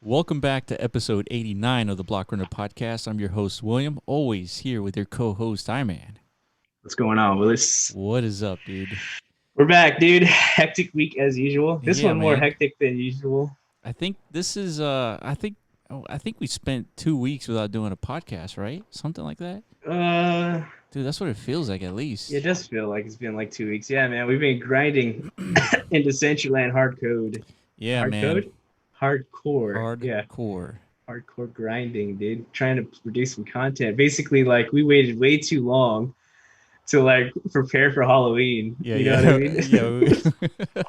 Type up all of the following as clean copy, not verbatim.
Welcome back to episode 89 of the Block Runner Podcast. I'm your host, William, always here with your co-host, Iman. What's going on, Willis? What is up, dude? We're back, dude. Hectic week as usual. This Yeah, one more man. hectic than usual. I think this is I think we spent 2 weeks without doing a podcast, right? Something like that. Uh, Dude, that's what it feels like at it least. does feel like it's been like 2 weeks. Yeah, man. We've been grinding into Decentraland hard code. Yeah, Hard man. code? Hardcore. Yeah. Hardcore. Hardcore grinding, dude. Trying to produce some content. Basically, like we waited way too long to like prepare for Halloween. Yeah, You know what I yeah. mean? Yeah.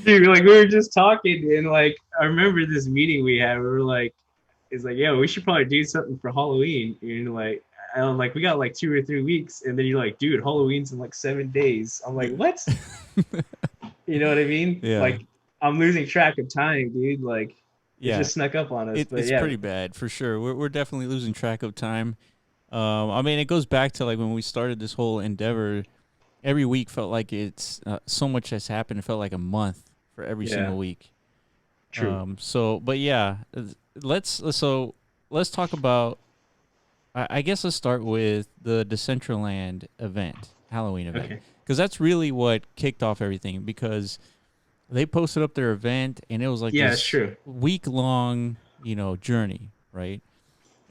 Dude, like we were just talking and like I remember this meeting we had. We were like, it's like, yeah, we should probably do something for Halloween. And like, I'm like, we got like 2 or 3 weeks, and then you're like, dude, Halloween's in like 7 days. I'm like, what? You know what I mean? Yeah. Like, I'm losing track of time, dude. Like, it Yeah. just snuck up on us. But It's yeah, pretty bad for sure. We're definitely losing track of time. I mean, it goes back to like when we started this whole endeavor. Every week felt like it's so much has happened. It felt like a month for every yeah, single week. true. But yeah, let's talk about. I guess let's start with the Decentraland event, Halloween event, Okay. because that's really what kicked off everything. Because they posted up their event, and it was like Yeah, it's this true. week long, journey, right?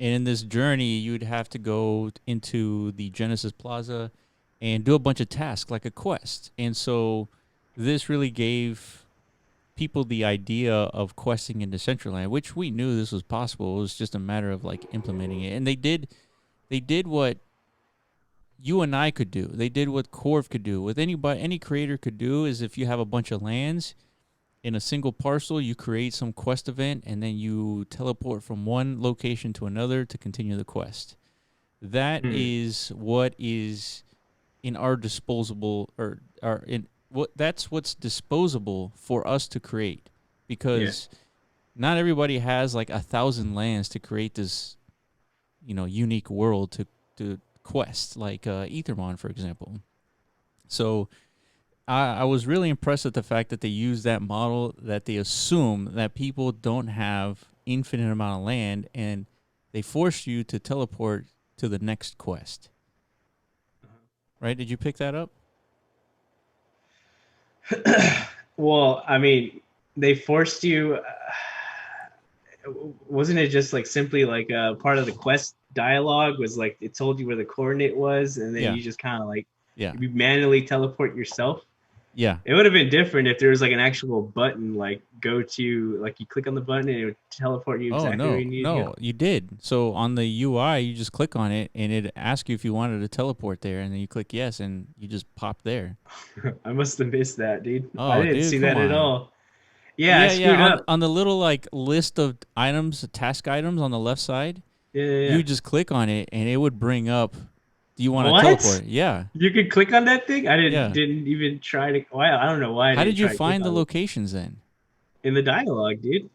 And in this journey, you'd have to go into the Genesis Plaza and do a bunch of tasks like a quest. And so this really gave people the idea of questing in Decentraland, which we knew this was possible. It was just a matter of like implementing it. And they did what you and I could do. They did what Corv could do. What any creator could do is if you have a bunch of lands in a single parcel, you create some quest event and then you teleport from one location to another to continue the quest. That Hmm. is what is in our disposable or in what that's what's disposable for us to create Yeah. because not everybody has like 1,000 lands to create this unique world to quest like Ethermon, for example. So I was really impressed with the fact that they use that model, that they assume that people don't have infinite amount of land and they force you to teleport to the next quest. Right? Did you pick that up? Well, I mean, they forced you. Wasn't it just like simply like part of the quest dialogue was like it told you where the coordinate was, and then Yeah. you just kind of like Yeah. you manually teleport yourself? Yeah. It would have been different if there was like an actual button, like go to, like you click on the button and it would teleport you Oh exactly where no, you need to no, you did. So on the UI, you just click on it, and it asks you if you wanted to teleport there, and then you click yes, and you just pop there. go. I must have missed that, dude. I Oh, didn't dude, see come that at on. all. Yeah, I Yeah, yeah. screwed On up. on the little like list of items, task items on the left side, Yeah, yeah, you yeah. would just click on it, and it would bring up. Do you want to What? teleport? Yeah, You could click on that thing? I didn't yeah. didn't even try to. Wow, I don't know why I How didn't did you try to click find the on it locations then? in the dialogue, dude.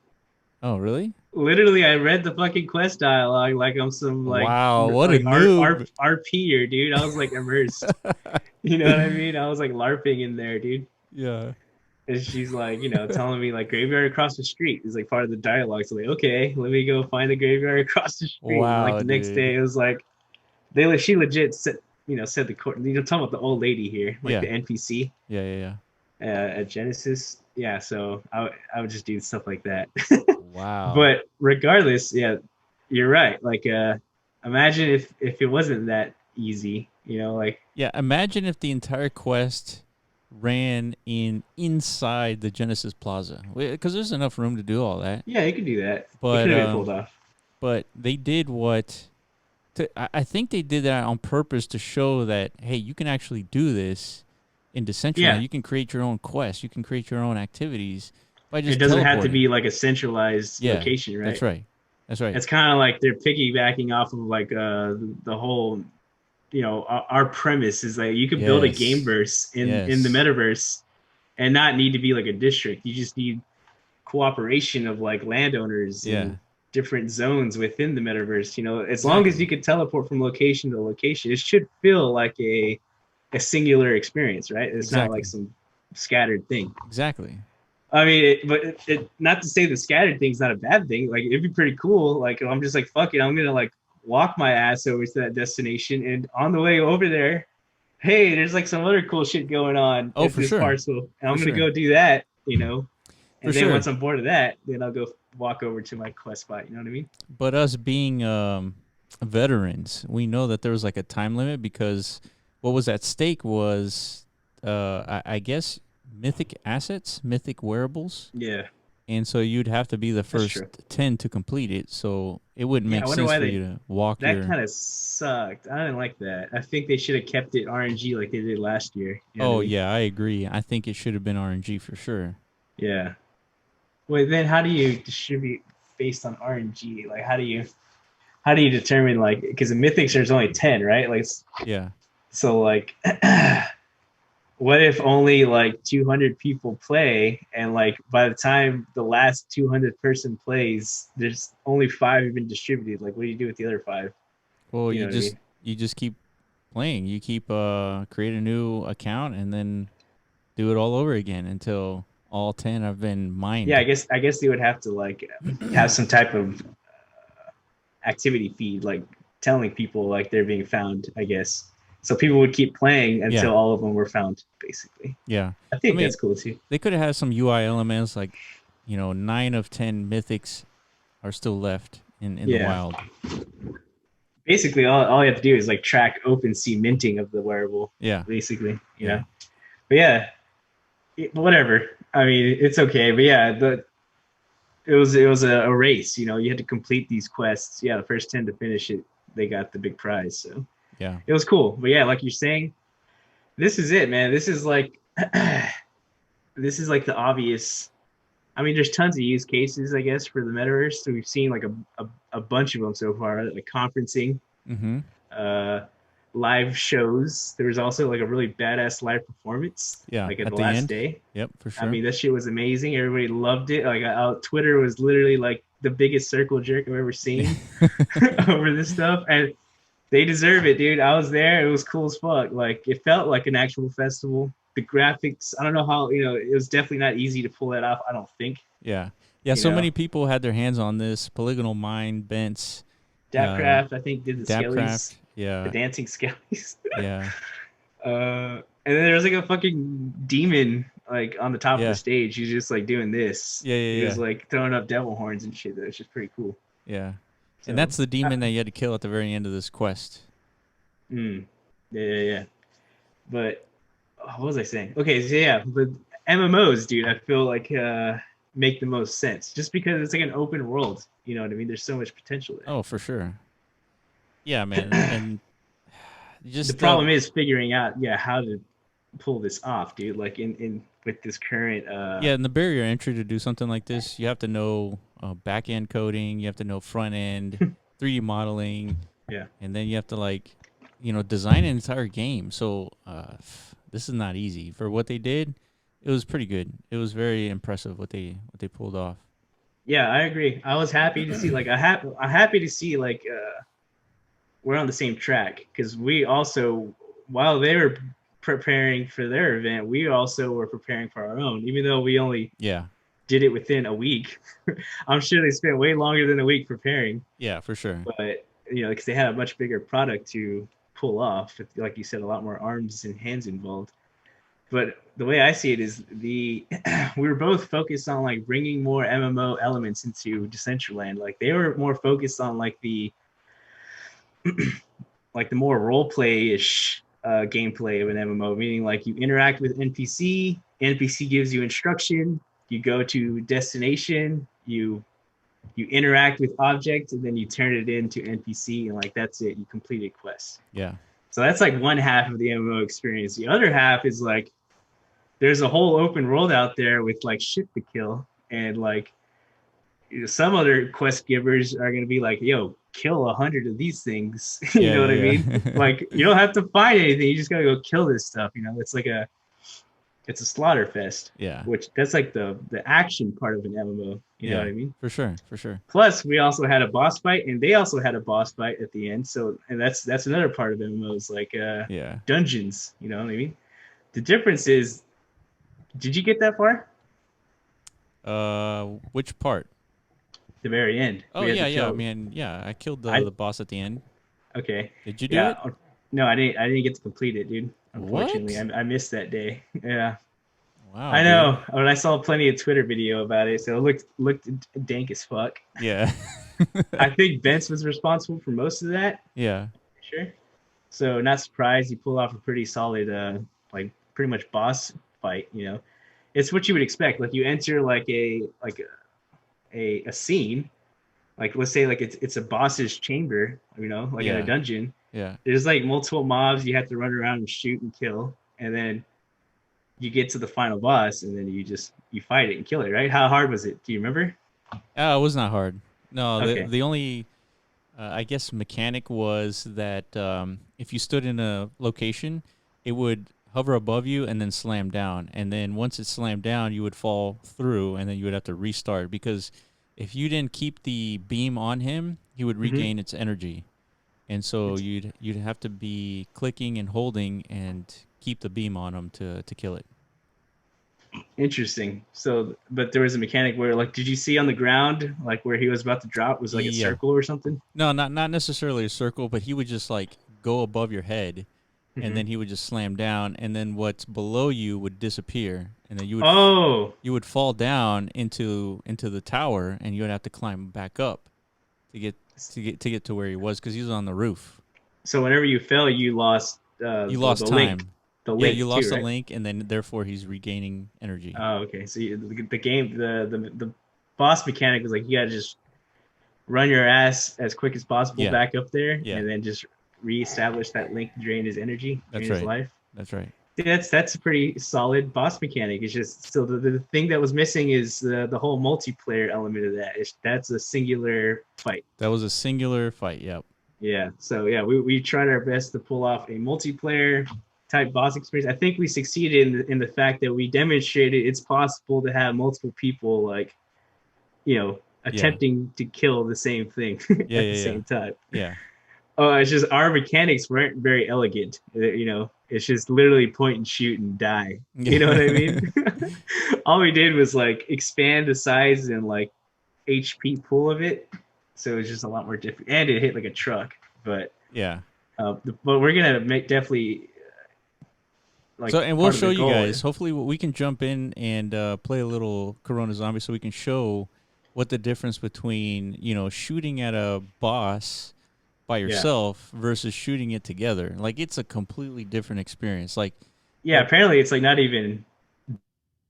Oh, really? Literally, I read the fucking quest dialogue like I'm some Wow, what a like noob. RPer, dude. I was like immersed. You know what I mean? I was like LARPing in there, dude. Yeah. And she's like, telling me like graveyard across the street is like part of the dialogue. So like, okay, let me go find the graveyard across the street. And like Wow, the next day, dude. it was like she legit said, said the court. You're talking about the old lady here, like Yeah, the NPC yeah, yeah, yeah. at Genesis. Yeah, so I would just do stuff like that. Wow. But regardless, yeah, you're right. Like, imagine if it wasn't that easy. Like Yeah, imagine if the entire quest ran inside the Genesis Plaza, because there's enough room to do all that. yeah, you could do that. It But could have been pulled off. they did what? I think they did that on purpose to show that hey, you can actually do this in Decentraland. Yeah, You can create your own quests. You can create your own activities by it just doesn't have to teleporting. be like a centralized Yeah, location, that's right? right. That's right. It's kind of like they're piggybacking off of like the whole our premise is like you could build a game Yes. verse in the Yes. metaverse and not need to be like a district. You just need cooperation of like landowners Yeah. and different zones within the metaverse. As long as Exactly. you can teleport from location to location, it should feel like a singular experience, right? It's not like Exactly. some scattered thing. Exactly. I mean, not to say the scattered thing's not a bad thing. Like it'd be pretty cool. Like I'm just like fuck it, I'm gonna like walk my ass over to that destination, and on the way over there, hey, there's like some other cool shit going on Oh, at for this sure, parcel, and for I'm gonna sure, go do that, you know. for And then sure. once I'm bored of that, then I'll go walk over to my quest spot. You know what I mean? But us being veterans, we know that there was like a time limit because what was at stake was, I guess, mythic assets, mythic wearables, Yeah, and so you'd have to be the that's first true. 10 to complete it. So it wouldn't Yeah, make I wonder sense why for they you to walk that your. kind of sucked. I didn't like that. I think they should have kept it RNG like they did last year. You know what I Oh mean? yeah, I agree. I think it should have been RNG for sure. Yeah. Wait, then how do you distribute based on RNG? Like, how do you determine like because the mythics there's only 10, right? Like, Yeah. so like, what if only like 200 people play, and like by the time the last 200th person plays, there's only five have been distributed. Like, what do you do with the other five? Well, You know what I mean? you just keep playing. You keep create a new account and then do it all over again until all 10 have been Yeah, mined. I guess they would have to like have some type of activity feed, like telling people like they're being found, I guess. So people would keep playing Yeah. until all of them were found, basically. Yeah. I I think mean, that's cool too. they could have had some UI elements like, 9 of 10 mythics are still left in the Yeah. wild. Basically, all you have to do is like track OpenSea minting of the wearable, Yeah. basically, you Yeah. know? But yeah, whatever. I mean, it's okay. But yeah, it was a race, you know, you had to complete these quests. Yeah, the first 10 to finish it, they got the big prize. So Yeah. it was cool. But yeah, like you're saying, this is it, man. This is like this is like the obvious. I mean, there's tons of use cases, I guess, for the metaverse. So we've seen like a bunch of them so far, like conferencing, Mhm. uh, live shows. There was also like a really badass live performance, Yeah, like at at the the last end. day. Yep, for I sure. mean, that shit was amazing. Everybody loved it. Like, Twitter was literally like the biggest circle jerk I've ever seen over this stuff, and they deserve it, dude. I was there. It was cool as fuck. Like, it felt like an actual festival. The graphics, I don't know how, it was definitely not easy to pull that off. I don't think, Yeah. Yeah, you so know. many people had their hands on this. Polygonal Mind, Bents, uh Dapcraft, I think, did the skellies, Dapcraft. the Yeah. dancing skellies. Yeah. And then there was like a fucking demon like on the top of the Yeah. stage. He's just like doing this. Yeah, He yeah, was yeah. like throwing up devil horns and shit. That was just pretty cool. Yeah. And So, that's the demon that you had to kill at the very end of this quest. mm, yeah, yeah, yeah. But what was I saying? Okay, so yeah, but MMOs, dude, I feel like make the most sense just because it's like an open world. You know what I mean? There's so much potential Oh, for sure. Yeah, man. there. And The just problem is figuring out, yeah, how to pull this off, dude. Like in with this current yeah, and the barrier entry to do something like this, you have to know back end coding, you have to know front end, 3D modeling, yeah. and then you have to like, design an entire game. So this is not easy. For what they did, it was pretty good. It was very impressive what they pulled off. Yeah, I agree. I was happy to see like I'm happy to see like we're on the same track because we also, while they were preparing for their event, we also were preparing for our own, even though we only Yeah, did it within a week. I'm sure they spent way longer than a week preparing, yeah, for sure. but because they had a much bigger product to pull off, like you said, a lot more arms and hands involved. But the way I see it is we were both focused on like bringing more MMO elements into Decentraland. Like they were more focused on like the more role play ish gameplay of an MMO, meaning like you interact with NPC gives you instruction, you go to destination, you interact with object, and then you turn it into NPC, and like that's it. You completed quests. Yeah, So that's like one half of the MMO experience. The other half is like there's a whole open world out there with like shit to kill, and like some other quest givers are going to be like, yo, kill 100 of these things. You yeah, know what I yeah, mean? yeah. Like you don't have to find anything, you just got to go kill this stuff. It's like it's a slaughter fest, Yeah, which that's like the action part of an MMO. You know what yeah, I mean? for sure, for sure. Plus we also had a boss fight, and they also had a boss fight at the end. So, and that's another part of MMOs, like Yeah. dungeons. You know what I mean? The difference is, did you get that far? Which part? The very end. Oh We had yeah, to yeah, kill. man. Yeah, I killed I the boss at the end. okay. Did you do Yeah. it? No, I didn't. I didn't get to complete it, dude. Unfortunately, What? I missed that day. Yeah. Wow, I dude. know. When I saw plenty of Twitter video about it, so it looked dank as fuck. Yeah. I think Vince was responsible for most of that. Yeah. Sure. So not surprised he pulled off a pretty solid, like pretty much boss fight. It's what you would expect. Like you enter like a scene. Like let's say like it's a boss's chamber. Like in a Yeah. dungeon. Yeah. There's like multiple mobs you have to run around and shoot and kill, and then you get to the final boss, and then you fight it and kill it. Right? How hard was it? Do you remember? Oh, it was not hard. No, the Okay. the only I guess mechanic was that if you stood in a location, it would hover above you and then slam down. And then once it slammed down, you would fall through, and then you would have to restart because if you didn't keep the beam on him, he would Mm-hmm. regain its energy. And so It's you'd have to be clicking and holding and keep the beam on him to kill it. interesting. So, but there was a mechanic where, like, did you see on the ground, like where he was about to drop, was like a Yeah. circle or something? No, not necessarily a circle, but he would just like go above your head, and Mm-hmm. then he would just slam down, and then what's below you would disappear, and then Oh, you would fall down into the tower, and you would have to climb back up to get to where he was because he was on the roof. so whenever you fell, you lost You the lost link, time. the Yeah, you link too, lost a right? link, and then therefore he's regaining energy. Oh, okay. So the game, the boss mechanic was like you gotta just run your ass as quick as possible Yeah, back up there, yeah, and then just reestablish that link, drain his energy, drain that's his right. life. That's right. Yeah, that's a pretty solid boss mechanic. It's just still the thing that was missing is the whole multiplayer element of that. That's a singular fight. That was a singular fight. Yep. Yeah. So yeah, we tried our best to pull off a multiplayer type boss experience. I think we succeeded in the fact that we demonstrated it's possible to have multiple people Yeah. attempting to kill the same thing Yeah. at the Yeah. Yeah. same time. Yeah. It's just our mechanics weren't very elegant. It's just literally point and shoot and die. You know what I Yeah. mean? All we did was like expand the size and like HP pool of it, so it's just a lot more different. And it hit like a truck, but Yeah. but we're gonna make definitely So, like and we'll part of show the you goal. guys. Hopefully, we can jump in and play a little Corona Zombie, so we can show what the difference between shooting at a boss by Yeah, yourself versus shooting it together. Like it's a completely different experience. Like, yeah. like Apparently, it's like not even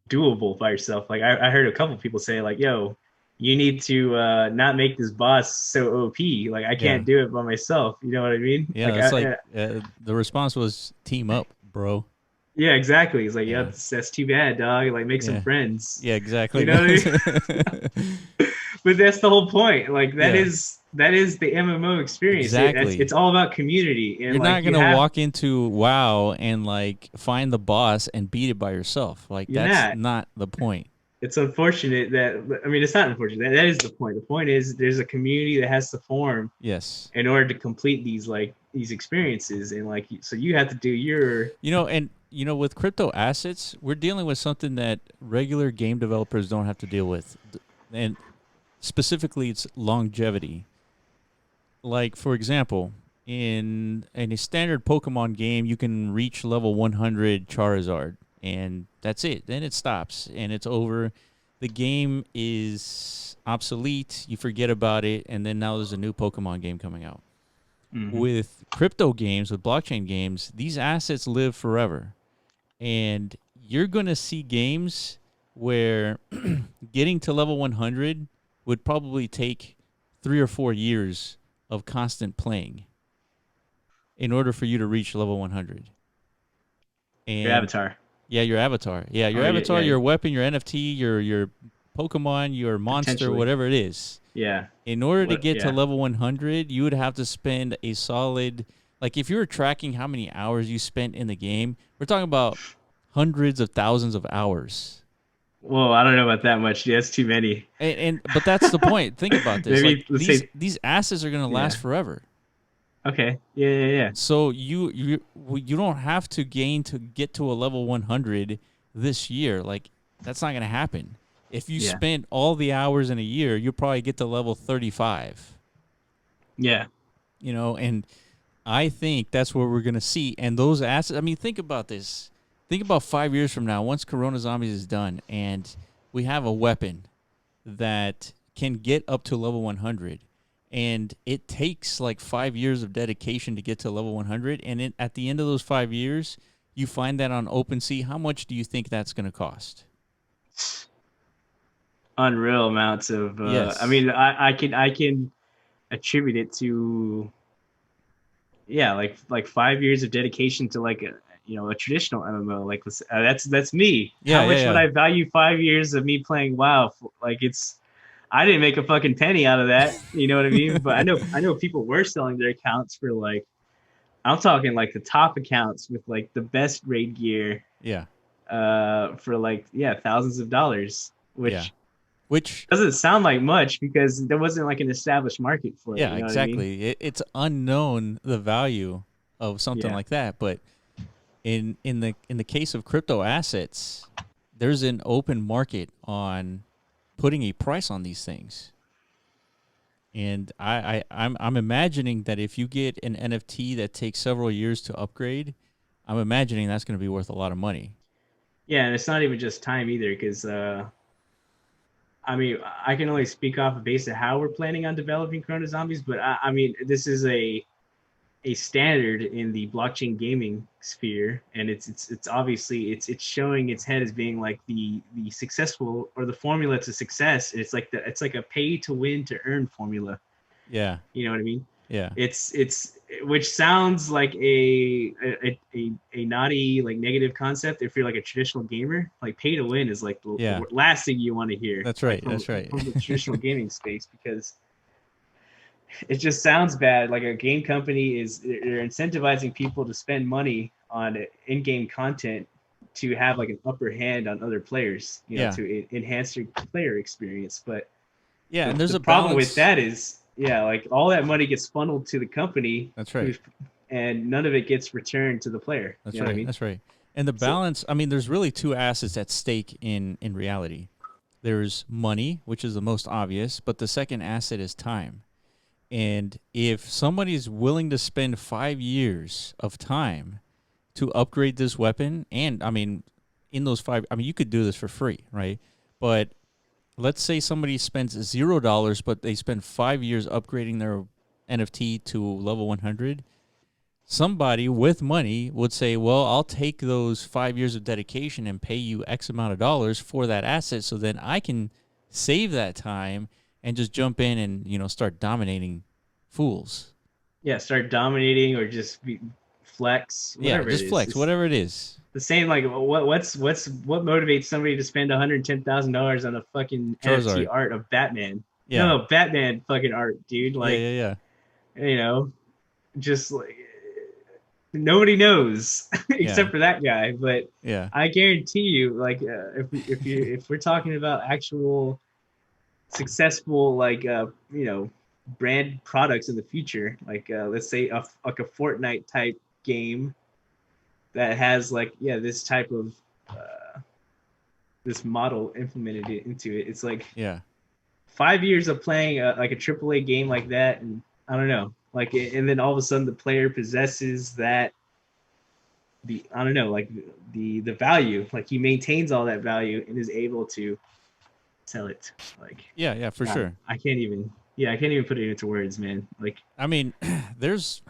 doable by yourself. Like I heard a couple people say like, "Yo, you need to not make this boss so OP. Like I yeah, can't do it by myself." You know what I mean? yeah. Like That's like the response was team up, bro. yeah, exactly. He's like, "Yeah, Yeah, that's too bad, dog. Like make some yeah, friends." yeah. You Exactly, know man. what I mean? But that's the whole point. Like that Yeah, is that is the MMO experience. exactly. It's all about community and You're like not you gonna have walk into WoW and like find the boss and beat it by yourself. Like you're that's not. not the point. It's unfortunate that I mean it's not unfortunate. That is the point. The point is there's a community that has to form Yes. in order to complete these experiences and like so you have to do your And with crypto assets, we're dealing with something that regular game developers don't have to deal with. And specifically it's longevity. Like for example, in a standard Pokemon game, you can reach level 100 Charizard and that's it. Then it stops and it's over. The game is obsolete. You forget about it and then now there's a new Pokemon game coming out. Mhm. With crypto games, with blockchain games, these assets live forever. And you're going to see games where getting to level 100 would probably take 3 or 4 years of constant playing in order for you to reach level 100. your And avatar. yeah, your avatar. Yeah, your Oh yeah, avatar, yeah, your weapon, your NFT, your Pokemon, your monster, potentially. whatever it is. Yeah. In order to What get to yeah. level 100, you would have to spend a solid, like if you were tracking how many hours you spent in the game, we're talking about hundreds of thousands of hours. Whoa, I don't know about that much. Yeah, that's too many. And but that's the point. Think about this. Maybe Like let's these say these assets are going to last yeah. forever. Okay. Yeah, yeah, yeah. So you don't have to gain to get to a level 100 this year. Like that's not going to happen. If you Yeah. spend all the hours in a year, you'll probably get to level 35. Yeah. And I think that's what we're gonna see. And those assets. I mean, think about this. Think about 5 years from now, once Corona Zombies is done, and we have a weapon that can get up to level 100, and it takes like 5 years of dedication to get to level 100. And at the end of those 5 years, you find that on OpenSea. How much do you think that's going to cost? Unreal amounts of. I Yes. mean, I can attribute it to, yeah, like 5 years of dedication to like a traditional MMO. Like that's me. How Yeah. Yeah. much would Yeah. I value 5 years of me playing WoW? Like it's I didn't make a fucking penny out of that. You know what I mean? But I know people were selling their accounts for like, I'm talking like the top accounts with like the best raid gear Yeah. for like, yeah, thousands of dollars, Yeah. which Which, doesn't sound like much because there wasn't like an established market for it. yeah, You know what I mean? exactly. It's unknown the value of something Yeah. like that, but in the case of crypto assets, there's an open market on putting a price on these things. And I'm imagining that if you get an NFT that takes several years to upgrade, I'm imagining that's going to be worth a lot of money. Yeah, and it's not even just time either, because I mean, I can only speak off the base of how we're planning on developing Corona Zombies, but I mean, this is a standard in the blockchain gaming sphere, and it's obviously it's showing its head as being like the successful, or the formula to success. It's like a pay to win to earn formula. Yeah, You know what I mean? yeah, It's which sounds like a naughty, like, negative concept if you're like a traditional gamer. Like, pay to win is like the yeah. last thing you want to hear, That's like right. That's right. from the traditional gaming space, because it just sounds bad. Like, a game company is, they're incentivizing people to spend money on in-game content to have like an upper hand on other players, Yeah, to enhance your player experience. But yeah. the, And there's the a problem with balance. that is, yeah, like, all that money gets funneled to the company, That's right. who's and none of it gets returned to the player. You That's know what I right. mean? That's right. And the So balance. I mean, there's really two assets at stake in reality. There's money, which is the most obvious, but the second asset is time. And if somebody's willing to spend 5 years of time to upgrade this weapon, and I mean, in those five, I mean, you could do this for free, right? But let's say somebody spends $0, but they spend 5 years upgrading their NFT to level 100. Somebody with money would say, well, I'll take those 5 years of dedication and pay you X amount of dollars for that asset, so then I can save that time and just jump in and start dominating fools. yeah, start dominating, or just flex, Yeah, whatever it just is. flex, It's whatever it is. the same. Like, what motivates somebody to spend $110,000 on a fucking NFT Charizard. art of Batman? Yeah, No, Batman fucking art, dude. yeah, Like, yeah, yeah, you know, just like, nobody knows yeah, except for that guy. But yeah, I guarantee you, like, if we're talking about actual successful, like, brand products in the future, like, let's say like a Fortnite type game that has, like, yeah, this type of this model implemented into it. It's like yeah, 5 years of playing like a AAA game like that, and I don't know, like, and then all of a sudden the player possesses that, the I don't know, like, the value, like, he maintains all that value and is able to sell it. Like, yeah, yeah, for God, sure. I can't even. Yeah, I can't even put it into words, man. Like, I mean, there's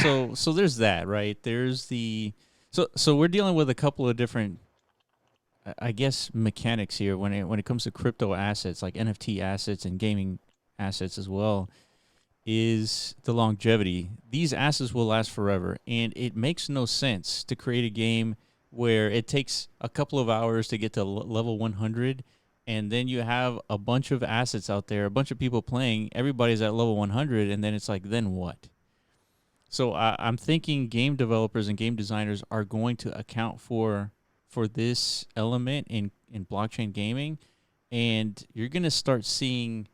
so there's that, right? There's the so we're dealing with a couple of different, I guess, mechanics here when it comes to crypto assets, like NFT assets and gaming assets as well. Is the longevity. These assets will last forever, and it makes no sense to create a game where it takes a couple of hours to get to level 100, and then you have a bunch of assets out there, a bunch of people playing, everybody's at level 100, and then it's like, then what? So I'm thinking game developers and game designers are going to account for this element in blockchain gaming, and you're going to start seeing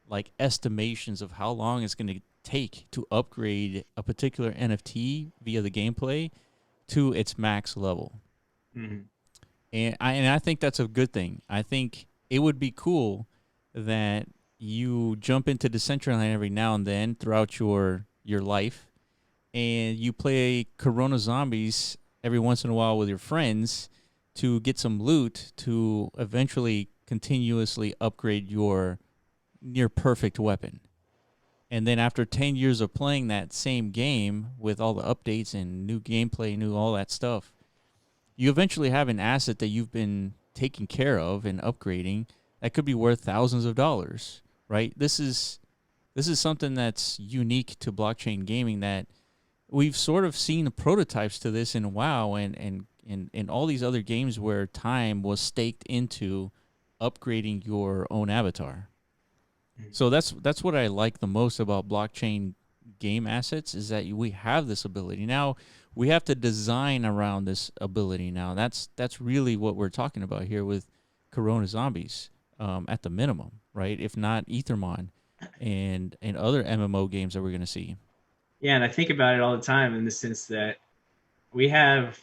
like estimations of how long it's going to take to upgrade a particular NFT via the gameplay to its max level. mhm. And I think that's a good thing. I think it would be cool that you jump into Decentraland every now and then throughout your life, and you play Corona Zombies every once in a while with your friends to get some loot to eventually continuously upgrade your near perfect weapon. And then after 10 years of playing that same game with all the updates and new gameplay, new all that stuff, you eventually have an asset that you've been taking care of and upgrading that could be worth thousands of dollars, right? This is something that's unique to blockchain gaming that we've sort of seen the prototypes to this in WoW and all these other games where time was staked into upgrading your own avatar. So that's what I like the most about blockchain game assets is that we have this ability. Now we have to design around this ability now. That's really what we're talking about here with Corona Zombies, at the minimum, right? If not Ethermon and other MMO games that we're gonna see. Yeah, and I think about it all the time in the sense that we have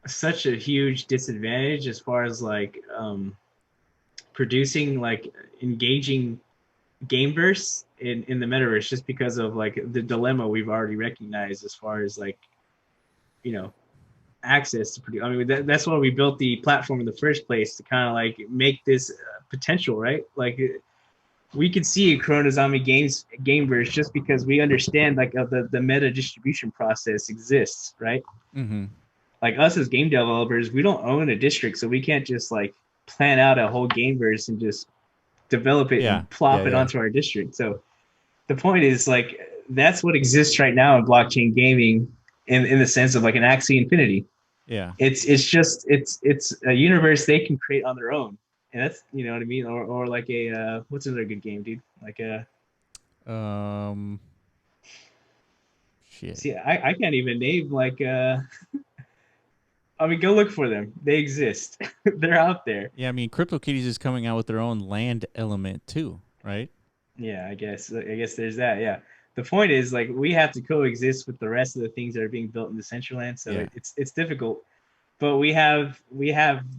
such a huge disadvantage as far as like producing like engaging game verse in the metaverse just because of like the dilemma we've already recognized as far as like you know access to produce. I mean that's why we built the platform in the first place to kind of like make this potential, right? Like we could see a Corona Zombie games game verse just because we understand like the meta distribution process exists, right? Mm-hmm. Like us as game developers, we don't own a district, so we can't just like plan out a whole game verse and just develop it Yeah, and yeah, plop it yeah, onto our district. So the point is like that's what exists right now in blockchain gaming in the sense of like an Axie Infinity. yeah. It's just it's a universe they can create on their own. And that's you know what I mean? Or like a what's another good game, dude? Like a Um, shit. see I can't even name like I mean go look for them. They exist. They're out there. Yeah, I mean, CryptoKitties is coming out with their own land element too, right? Yeah, I guess there's that. Yeah. The point is like we have to coexist with the rest of the things that are being built in the Decentraland, so Yeah, it's difficult. But we have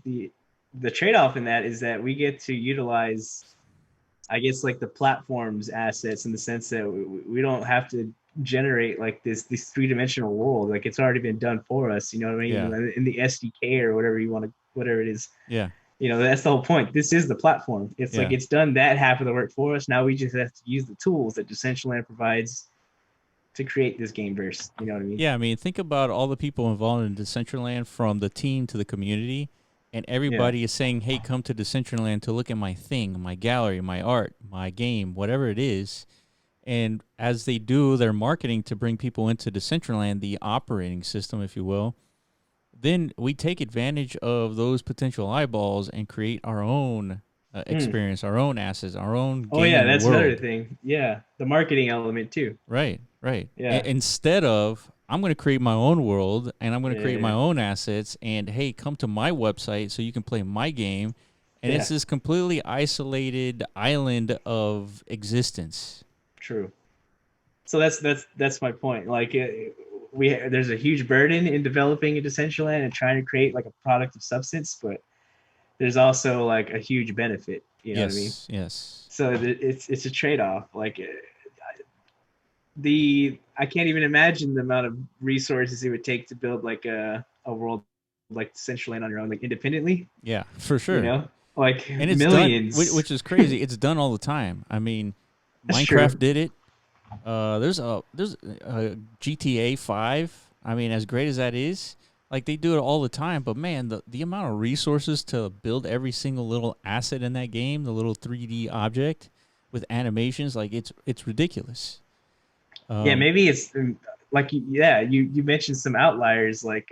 the trade-off in that is that we get to utilize I guess like the platform's assets in the sense that we don't have to generate like this three-dimensional world. Like it's already been done for us, you know what I yeah, mean? In the SDK or whatever you want to whatever it is. yeah, You know, that's the whole point. This is the platform. It's like yeah, it's done that half of the work for us. Now we just have to use the tools that Decentraland provides to create this game verse. You know what I mean? yeah. I mean, think about all the people involved in Decentraland, from the team to the community, and Yeah. everybody is saying, "Hey, come to Decentraland to look at my thing, my gallery, my art, my game, whatever it is." And as they do their marketing to bring people into Decentraland, the operating system, if you will, then we take advantage of those potential eyeballs and create our own Hmm. experience, our own assets, our own Oh yeah, gaming that's another world. thing. Yeah, the marketing element too. Right, right. Yeah. Instead of, I'm going to create my own world and I'm going to create my Yeah. own assets, and hey, come to my website so you can play my game. And Yeah. it's this completely isolated island of existence. True. So that's my point. Like there's a huge burden in developing a Decentraland and trying to create like a product of substance, but there's also like a huge benefit. You know what I mean? Yes, yes. So it's a trade off. Like the I can't even imagine the amount of resources it would take to build like a world like Decentraland on your own, like independently. Yeah, for You sure. know, like And it's done, millions. which is crazy. It's done all the time. I mean, That's Minecraft true. did it. There's a GTA 5. I mean, as great as that is, like they do it all the time. But man, the amount of resources to build every single little asset in that game, the little 3D object with animations, like it's ridiculous. Yeah, Um, maybe it's like yeah, you mentioned some outliers like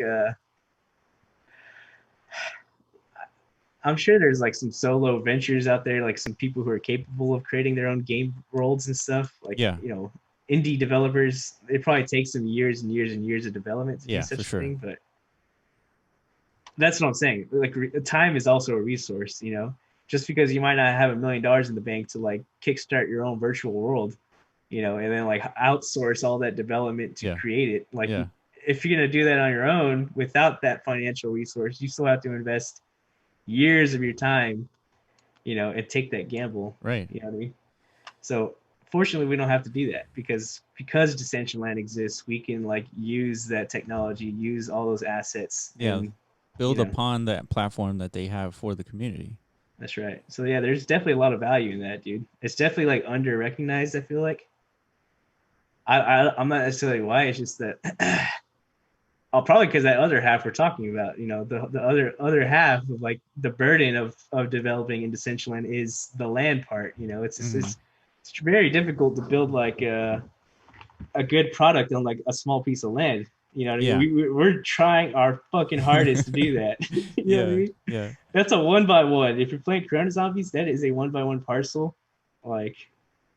I'm sure there's like some solo ventures out there, like some people who are capable of creating their own game worlds and stuff. Like, yeah, indie developers, it probably takes them years and years and years of development to do yeah, for such a sure. thing. But that's what I'm saying. Like, time is also a resource. Just because you might not have $1 million in the bank to like kickstart your own virtual world, and then like outsource all that development to Yeah, create it. Like, yeah, if you're going to do that on your own without that financial resource, you still have to invest years of your time and take that gamble. Right. You know what I mean? So fortunately, we don't have to do that because Decentraland exists. We can like use that technology, use all those assets, Yeah. and you Build know upon that platform that they have for the community. that's right. So yeah, there's definitely a lot of value in that, dude. It's definitely like under recognized. I feel like I'm not necessarily why. It's just that oh, probably because that other half we're talking about, the other half of like the burden of developing in Decentraland is the land part. It's just, Hmm. it's very difficult to build like a good product on like a small piece of land. You know what I mean? Yeah. We're trying our fucking hardest to do that. You know what I Yeah. mean? Yeah. That's a 1x1. If you're playing Corona Zombies, that is a 1x1 parcel. Like,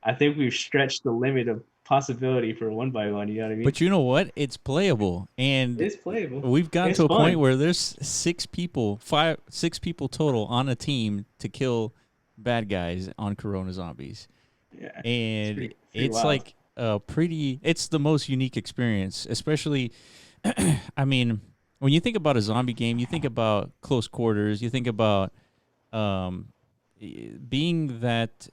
I think we've stretched the limit of possibility for a 1x1. You know what I mean? But you know what? It's playable, and It's playable. we've gotten It's to a point fun. where there's six people total on a team to kill bad guys on Corona Zombies, Yeah, it's and pretty it's wild. like a pretty. It's the most unique experience, especially. I mean, when you think about a zombie game, you think about close quarters. You think about um, being that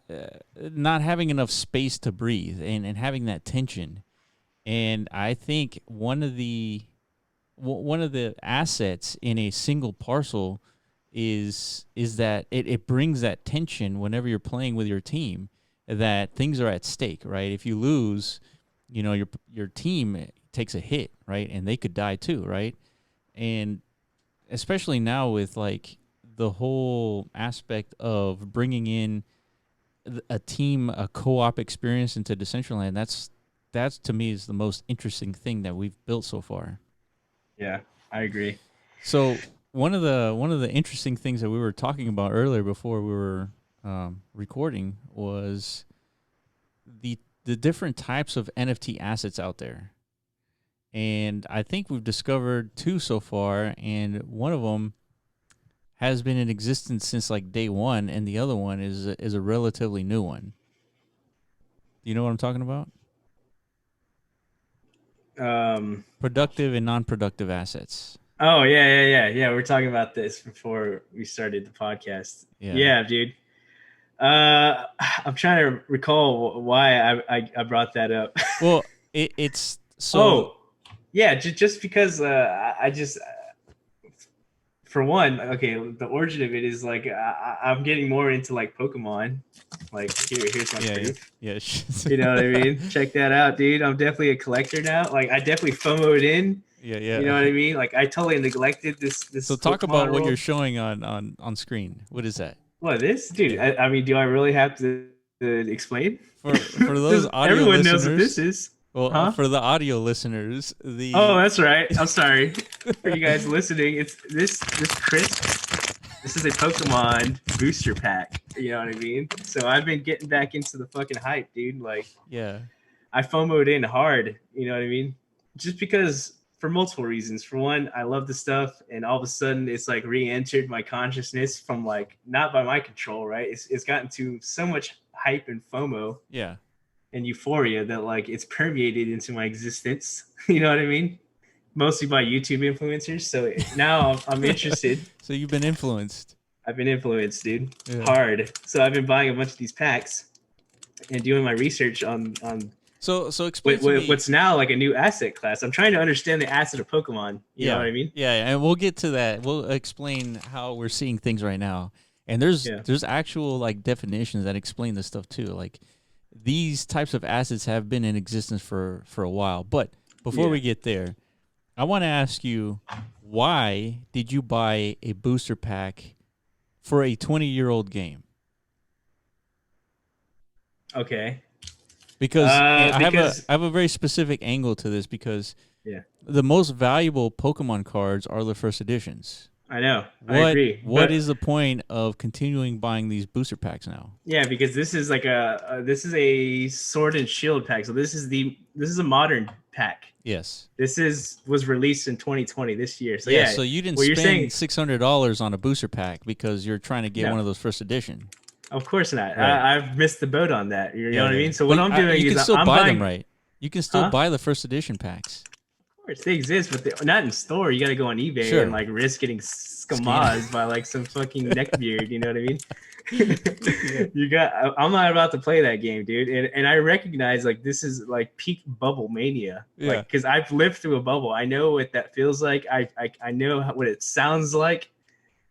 not having enough space to breathe and having that tension. And I think one of the assets in a single parcel is that it brings that tension whenever you're playing with your team, that things are at stake, right? If you lose, your team takes a hit, right? And they could die too, right? And especially now with like the whole aspect of bringing in a team, a co-op experience into Decentraland, that's to me is the most interesting thing that we've built so far. Yeah, I agree. So one of the interesting things that we were talking about earlier before we were recording was the different types of NFT assets out there, and I think we've discovered two so far, and one of them has been in existence since like day one, and the other one is a relatively new one. Do you know what I'm talking about? Um, Productive and non-productive assets. oh yeah. We're talking about this before we started the podcast. Yeah. Yeah, dude. I'm trying to recall why I brought that up. Well, it's so Oh, yeah, just because I just for one, okay, the origin of it is like I'm getting more into like Pokemon. Like here's my yeah, proof. yeah. You know what I mean? Check that out, dude. I'm definitely a collector now. Like I definitely FOMO'd in. Yeah, You yeah. know what I mean? Like I totally neglected this So talk about Pokemon what you're world. showing on screen. What is that? What this, dude? Yeah. I mean, do I really have to explain? For those This, audio everyone knows what this listeners, is, well, huh? for the audio listeners, Oh, the that's right. I'm sorry for you guys listening. It's this crisp. This is a Pokemon booster pack. You know what I mean? So I've been getting back into the fucking hype, dude. Like yeah, I FOMO'd in hard. You know what I mean? Just because for multiple reasons. For one, I love the stuff, and all of a sudden it's like re-entered my consciousness from like not by my control, right? It's gotten to so much hype and FOMO yeah. and euphoria that like it's permeated into my existence. You know what I mean? Mostly by YouTube influencers. So now I'm interested. So you've been influenced. I've been influenced, dude, Yeah. hard. So I've been buying a bunch of these packs and doing my research on So explain to me. what's now like a new asset class. I'm trying to understand the asset of Pokemon. You know Yeah, what I mean? yeah, and we'll get to that. We'll explain how we're seeing things right now. And there's Yeah. there's actual like definitions that explain this stuff too. Like these types of assets have been in existence for a while. But before Yeah. we get there, I want to ask you, why did you buy a booster pack for a 20-year-old game? Okay. Because Because I have a very specific angle to this, because yeah, the most valuable Pokemon cards are the first editions. I know. I What agree. what But is the point of continuing buying these booster packs now? yeah, because this is like this is a Sword and Shield pack. So this is a modern pack. Yes. This is was released in 2020 this year. So Yeah, yeah, so you didn't what you're saying? spend $600 on a booster pack because you're trying to get No, one of those first edition. of course not. Right. I've missed the boat on that. You Yeah, know what I yeah. mean? So what But I'm doing you is can still I'm buy them, buying, right? You can still huh? buy the first edition packs. course, they exist, but they're not in store. You got to go on eBay and Sure. like risk getting Scan. skamazed by like some fucking neckbeard. You know what I mean? Yeah. You got. I'm not about to play that game, dude. And I recognize like this is like peak bubble mania. Yeah. Like, because I've lived through a bubble. I know what that feels like. I know what it sounds like.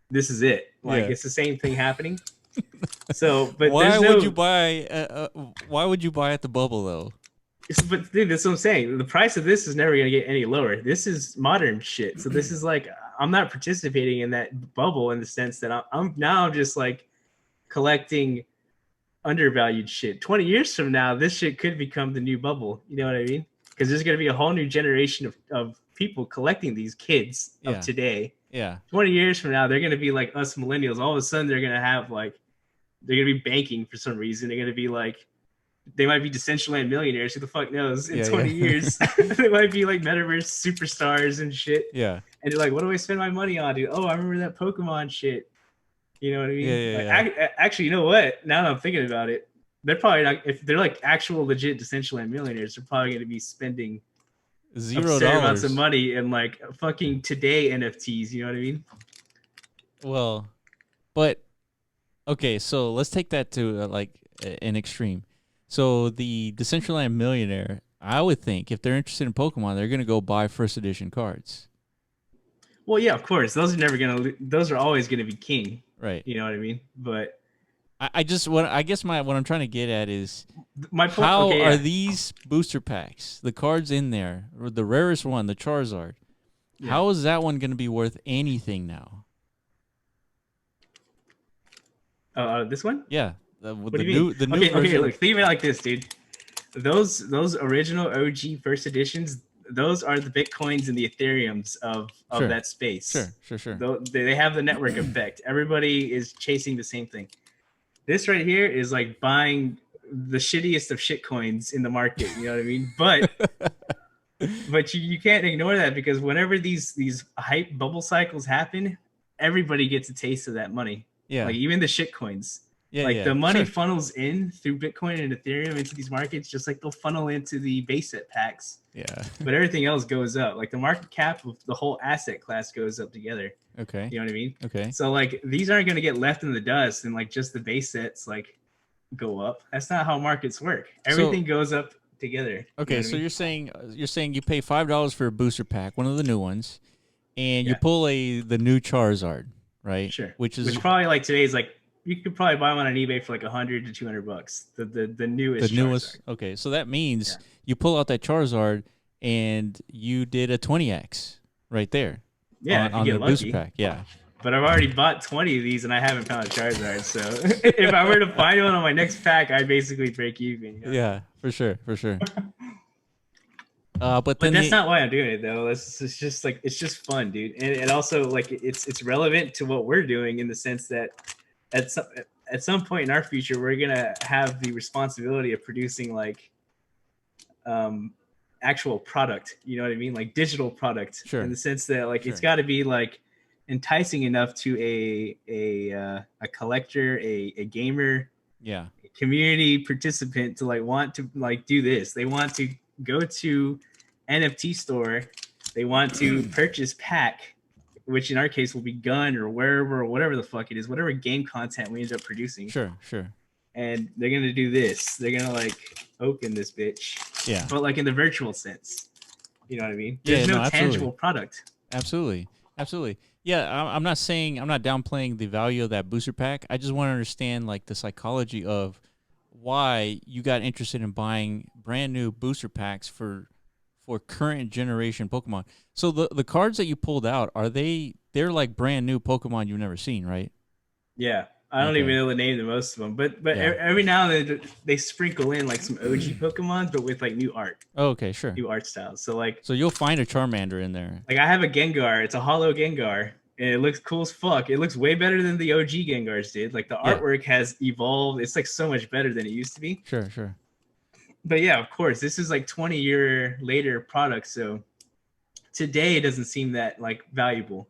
This is it. Like, Yeah. it's the same thing happening. So, but Why there's would you no. buy? Why would you buy at the bubble though? But dude, that's what I'm saying. The price of this is never gonna get any lower. This is modern shit. So this is like I'm not participating in that bubble in the sense that I'm now just like collecting undervalued shit. 20 years from now, this shit could become the new bubble. You know what I mean? Because there's gonna be a whole new generation of people collecting these kids of Yeah. today. Yeah. 20 years from now, they're gonna be like us millennials. All of a sudden, they're gonna have like they're gonna be banking for some reason. They're gonna be like they might be Decentraland millionaires. Who the fuck knows? In Yeah. 20 Yeah. years, they might be like metaverse superstars and shit. Yeah. And they're like, what do I spend my money on, dude? Oh, I remember that Pokemon shit. You know what I Yeah. mean? Yeah. Like, Yeah. actually, you know what? Now that I'm thinking about it, they're probably not. If they're like actual legit Decentraland millionaires, they're probably going to be spending Zero absurd amounts of dollars. money in like fucking today NFTs. You know what I mean? Well, but okay. So let's take that to an extreme. So the Decentraland millionaire, I would think, if they're interested in Pokemon, they're gonna go buy first edition cards. Well, yeah, of course. Those are never gonna. Those are always gonna be king. Right. You know what I mean? But I just what I guess what I'm trying to get at is my point. how Okay, are yeah. these booster packs, the cards in there, or the rarest one, the Charizard, Yeah. how is that one going to be worth anything now? This one? Yeah, What do you mean? the new Okay, version. look, think of it like this, dude. Those original OG first editions, those are the Bitcoins and the Ethereums of Sure, that space. sure. They have the network effect. Everybody is chasing the same thing. This right here is like buying the shittiest of shit coins in the market. You know what I mean? But you can't ignore that because whenever these hype bubble cycles happen, everybody gets a taste of that money. Yeah, Like even the shit coins. yeah, Like yeah. the money Sure. funnels in through Bitcoin and Ethereum into these markets, just like they'll funnel into the base set packs. Yeah. But everything else goes up. Like the market cap of the whole asset class goes up together. Okay. You know what I mean? Okay. So like these aren't going to get left in the dust and like just the base sets like go up. That's not how markets work. Everything goes up together. Okay, You know so what I mean? you're saying you pay $5 for a booster pack, one of the new ones, and you Yeah. pull the new Charizard, right? Sure. Which is Which probably like today's like you could probably buy one on eBay for like 100 to 200 bucks. The newest the newest. Charizard. Okay, so that means Yeah. you pull out that Charizard and you did a 20x right there. Yeah, if on you the get booster lucky. pack. Yeah. But I've already bought 20 of these and I haven't found a Charizard. So if I were to find one on my next pack, I'd basically break even. You know? Yeah, for sure. But But then that's not why I'm doing it though. It's just like it's just fun, dude. And also like it's relevant to what we're doing in the sense that at some point in our future we're gonna have the responsibility of producing like actual product. You know what I mean? Like digital product. Sure. In the sense that like it's Sure. got to be like enticing enough to a collector, a gamer, yeah. community participant to like want to like do this. They want to go to NFT store. They want to purchase pack, which in our case will be gun or wherever or whatever the fuck it is, whatever game content we end up producing. Sure. And they're gonna do this. They're gonna like open this bitch. Yeah. But like in the virtual sense. You know what I mean? Yeah, There's no no, tangible product. Absolutely. Yeah, I'm not saying I'm not downplaying the value of that booster pack. I just want to understand like the psychology of why you got interested in buying brand new booster packs for current generation Pokemon. So the cards that you pulled out, they're like brand new Pokemon you've never seen, right? Yeah. I don't even know the name of most of them, but Yeah. every now and then they sprinkle in like some OG Pokemon, but with like new art, Oh, okay, sure. new art styles. So you'll find a Charmander in there. Like I have a Gengar. It's a hollow Gengar, and it looks cool as fuck. It looks way better than the OG Gengars did. Like the Yeah. artwork has evolved. It's like so much better than it used to be. Sure. But yeah, of course, this is like 20-year later product, so today it doesn't seem that like valuable.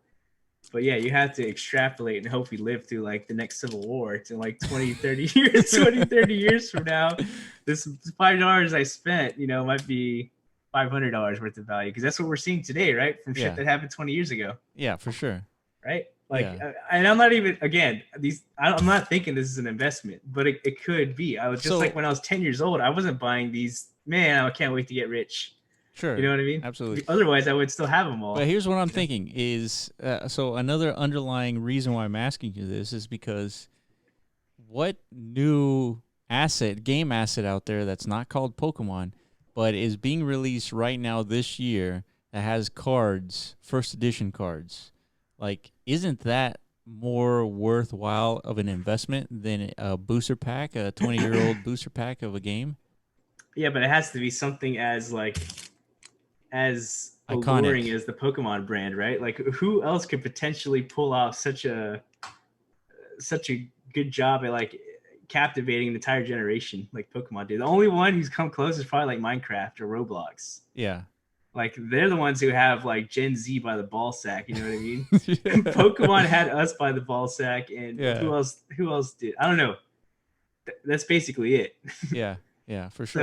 But yeah, you have to extrapolate and hope we live through like the next civil war to like 20, 30 years, 20, 30 years from now. This $5 I spent, might be $500 worth of value, because that's what we're seeing today, right? From shit Yeah. that happened 20 years ago, Yeah, for sure. right? Like, Yeah. and I'm not even, again, I'm not thinking this is an investment, but it could be. I was just like So when I was 10 years old, I wasn't buying these. Man, I can't wait to get rich. You sure, know what I mean? absolutely. Otherwise, I would still have them But all. here's what I'm You know? thinking is so another underlying reason why I'm asking you this is because what new game asset out there that's not called Pokemon, but is being released right now this year that has cards, first edition cards? Like, isn't that more worthwhile of an investment than a booster pack, a 20-year-old booster pack of a game? Yeah, but it has to be something as like as alluring Iconic. as the Pokemon brand, right? Like, who else could potentially pull off such a good job at like captivating the entire generation like Pokemon did? The only one who's come close is probably like Minecraft or Roblox. Yeah. Like, they're the ones who have like Gen Z by the ball sack. You know what I mean? Yeah. Pokemon had us by the ball sack, and Yeah. who else? Who else did? I don't know. That's basically it. Yeah. Yeah, for sure.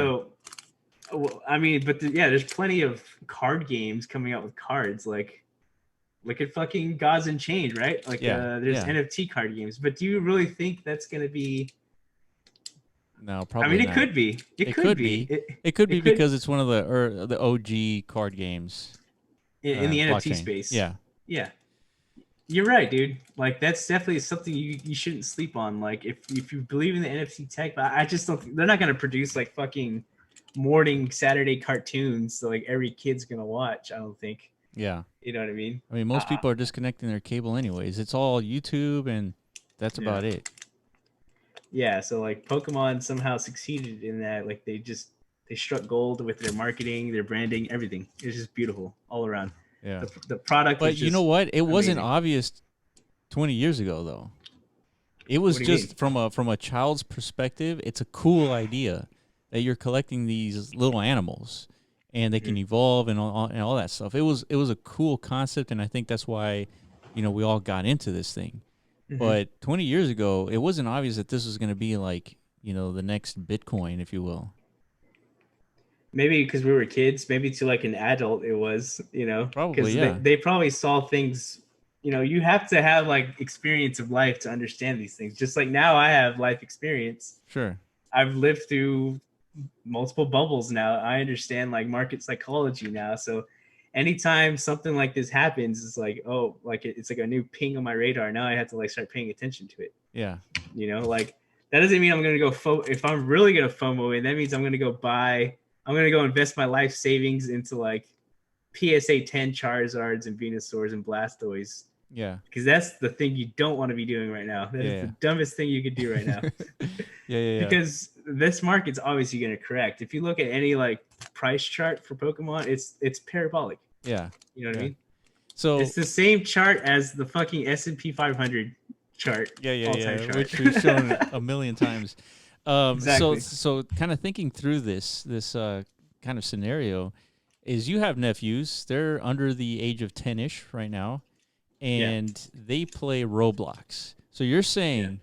So, well, I mean, but yeah, there's plenty of card games coming out with cards. Like, look at fucking Gods and Chain, right? Like, Yeah. there's Yeah. NFT card games. But do you really think that's gonna be? No, I probably mean, it not. could be. It It could could be. be. It could be It could because it's one of the OG card games. in the NFT Blockchain. space. Yeah. Yeah, you're right, dude. Like, that's definitely something you shouldn't sleep on. Like, if you believe in the NFT tech, but I just don't. They're not gonna produce like fucking morning Saturday cartoons so like every kid's gonna watch. I don't think. Yeah. You know what I mean? I mean, most people are disconnecting their cable anyways. It's all YouTube, and that's Yeah. about it. Yeah. So like Pokemon somehow succeeded in that. Like, they struck gold with their marketing, their branding, everything. It's just beautiful all around. Yeah. The product But is you know just what? It wasn't amazing. obvious 20 years ago, though. It was What do you mean? just from a child's perspective. It's a cool idea that you're collecting these little animals, and they can Mm-hmm. evolve and all that stuff. It was a cool concept, and I think that's why, we all got into this thing. Mm-hmm. But 20 years ago, it wasn't obvious that this was going to be like, the next Bitcoin, if you will. Maybe because we were kids, maybe to like an adult it was, Probably, because they, yeah. they probably saw things. You have to have like experience of life to understand these things. Just like now I have life experience. Sure. I've lived through multiple bubbles now. I understand like market psychology now. So anytime something like this happens, it's like, oh, like it's like a new ping on my radar. Now I have to like start paying attention to it. Yeah. Like, that doesn't mean I'm gonna go if I'm really gonna FOMO in, that means I'm gonna go invest my life savings into like PSA 10 Charizards and Venusaurs and Blastoise, Yeah. because that's the thing you don't want to be doing right now. That is Yeah. the dumbest thing you could do right now. Yeah. Because this market's obviously going to correct. If you look at any like price chart for Pokemon, it's parabolic. Yeah. You know what I Yeah. mean? So It's the same chart as the fucking S&P 500 chart, all-time chart. which we've shown a million times. Exactly. So kind of thinking through this kind of scenario is you have nephews. They're under the age of 10-ish right now, and they play Roblox. So you're saying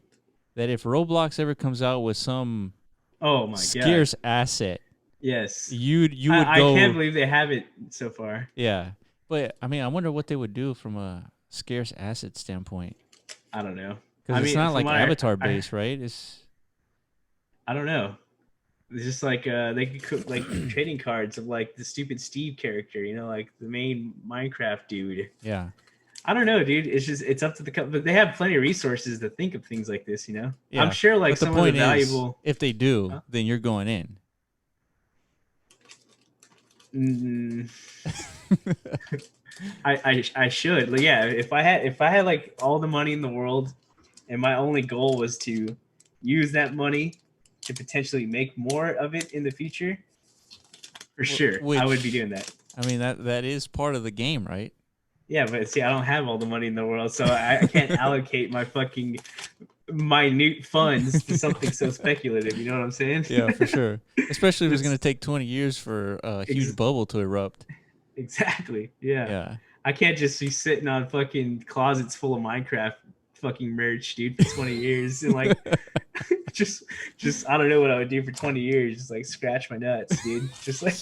that if Roblox ever comes out with some Oh my god. scarce asset, Yes. you would I go. can't believe they have it so far. Yeah, but I mean, I wonder what they would do from a scarce asset standpoint. I don't know. Because it's not from like what avatar based, right? It's I don't know. It's just like they could cook like trading cards of like the stupid Steve character, like the main Minecraft dude. yeah, I don't know, dude. It's up to but they have plenty of resources to think of things like this. yeah. I'm sure like But the some of the point is, valuable. if they do, Huh? then you're going in. Mm, I should. Like, yeah, if I had like all the money in the world, and my only goal was to use that money to potentially make more of it in the future, for sure, I would be doing that. I mean, that is part of the game, right? Yeah, but see, I don't have all the money in the world, so I can't allocate my fucking minute funds to something so speculative. You know what I'm saying? Yeah, for sure. Especially if it's It's- going to take 20 years for a huge bubble to erupt. Exactly. Yeah. Yeah. I can't just be sitting on fucking closets full of Minecraft fucking merch, dude, for 20 years and like just I don't know what I would do for 20 years. Just like scratch my nuts, dude. Just like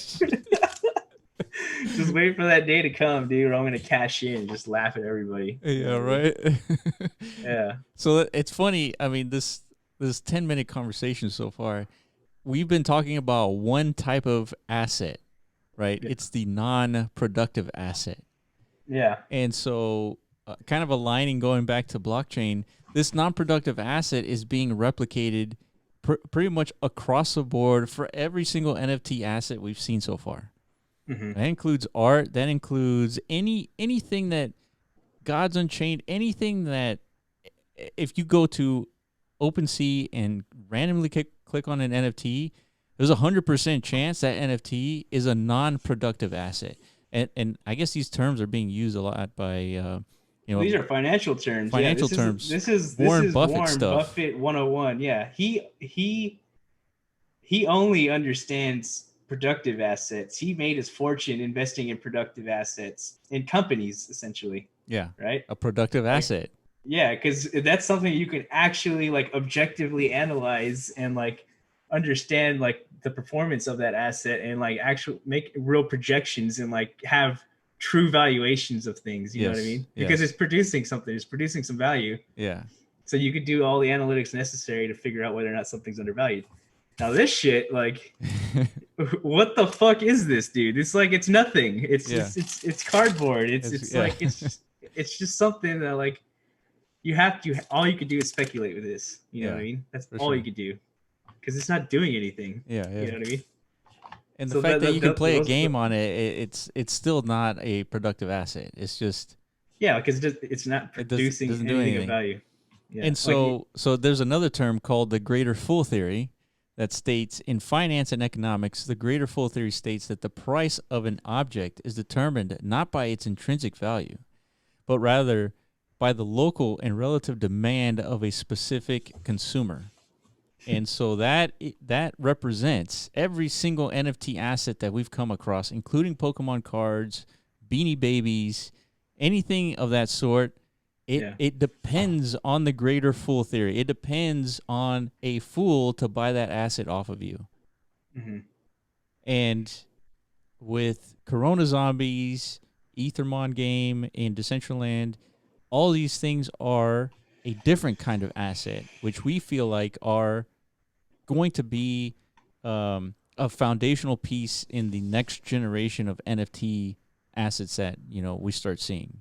Just wait for that day to come, dude. Or I'm gonna cash in and just laugh at everybody. You know Yeah, what I mean? right. Yeah. So it's funny. I mean, this 10-minute conversation so far, we've been talking about one type of asset, right? Yeah. It's the non-productive asset. Yeah. And so, kind of aligning going back to blockchain, this non-productive asset is being replicated pretty much across the board for every single NFT asset we've seen so far. Hmm. That includes art. That includes anything that God's Unchained. Anything that if you go to OpenSea and randomly click on an NFT, there's 100% chance that NFT is a non-productive asset. And I guess these terms are being used a lot by Well, these are financial terms. Yeah, financial this is terms, this is this Warren is Buffett Warren stuff. Buffett 101. Yeah, he only understands productive assets. He made his fortune investing in productive assets in companies, essentially, Yeah, right? a productive Like, asset. yeah, because that's something you can actually like objectively analyze and like understand like the performance of that asset and like actually make real projections and like have true valuations of things. You know what I Yes, mean? Because it's yes, producing something, it's producing some value. yeah. So you could do all the analytics necessary to figure out whether or not something's undervalued. Now this shit, like, what the fuck is this, dude? It's like it's nothing. It's Yeah, it's cardboard. It's it's, it's yeah, like it's just something that like you have to. All you could do is speculate with this. You know what yeah, I mean? That's for all you sure. could do because it's not doing anything. Yeah, yeah. You know what I mean? And the So fact that you can play a those, game on it, it's still not a productive asset. It's just yeah, because it's not it producing doesn't do anything of anything. value. Yeah, And like so there's another term called the greater fool theory that states in finance and economics, the greater fool theory states that the price of an object is determined not by its intrinsic value, but rather by the local and relative demand of a specific consumer. And so that represents every single NFT asset that we've come across, including Pokemon cards, Beanie Babies, anything of that sort. It yeah. it depends on the greater fool theory. It depends on a fool to buy that asset off of you. Hmm. And with Corona Zombies, Ethermon game, and Decentraland, all these things are a different kind of asset, which we feel like are going to be a foundational piece in the next generation of NFT assets that we start seeing.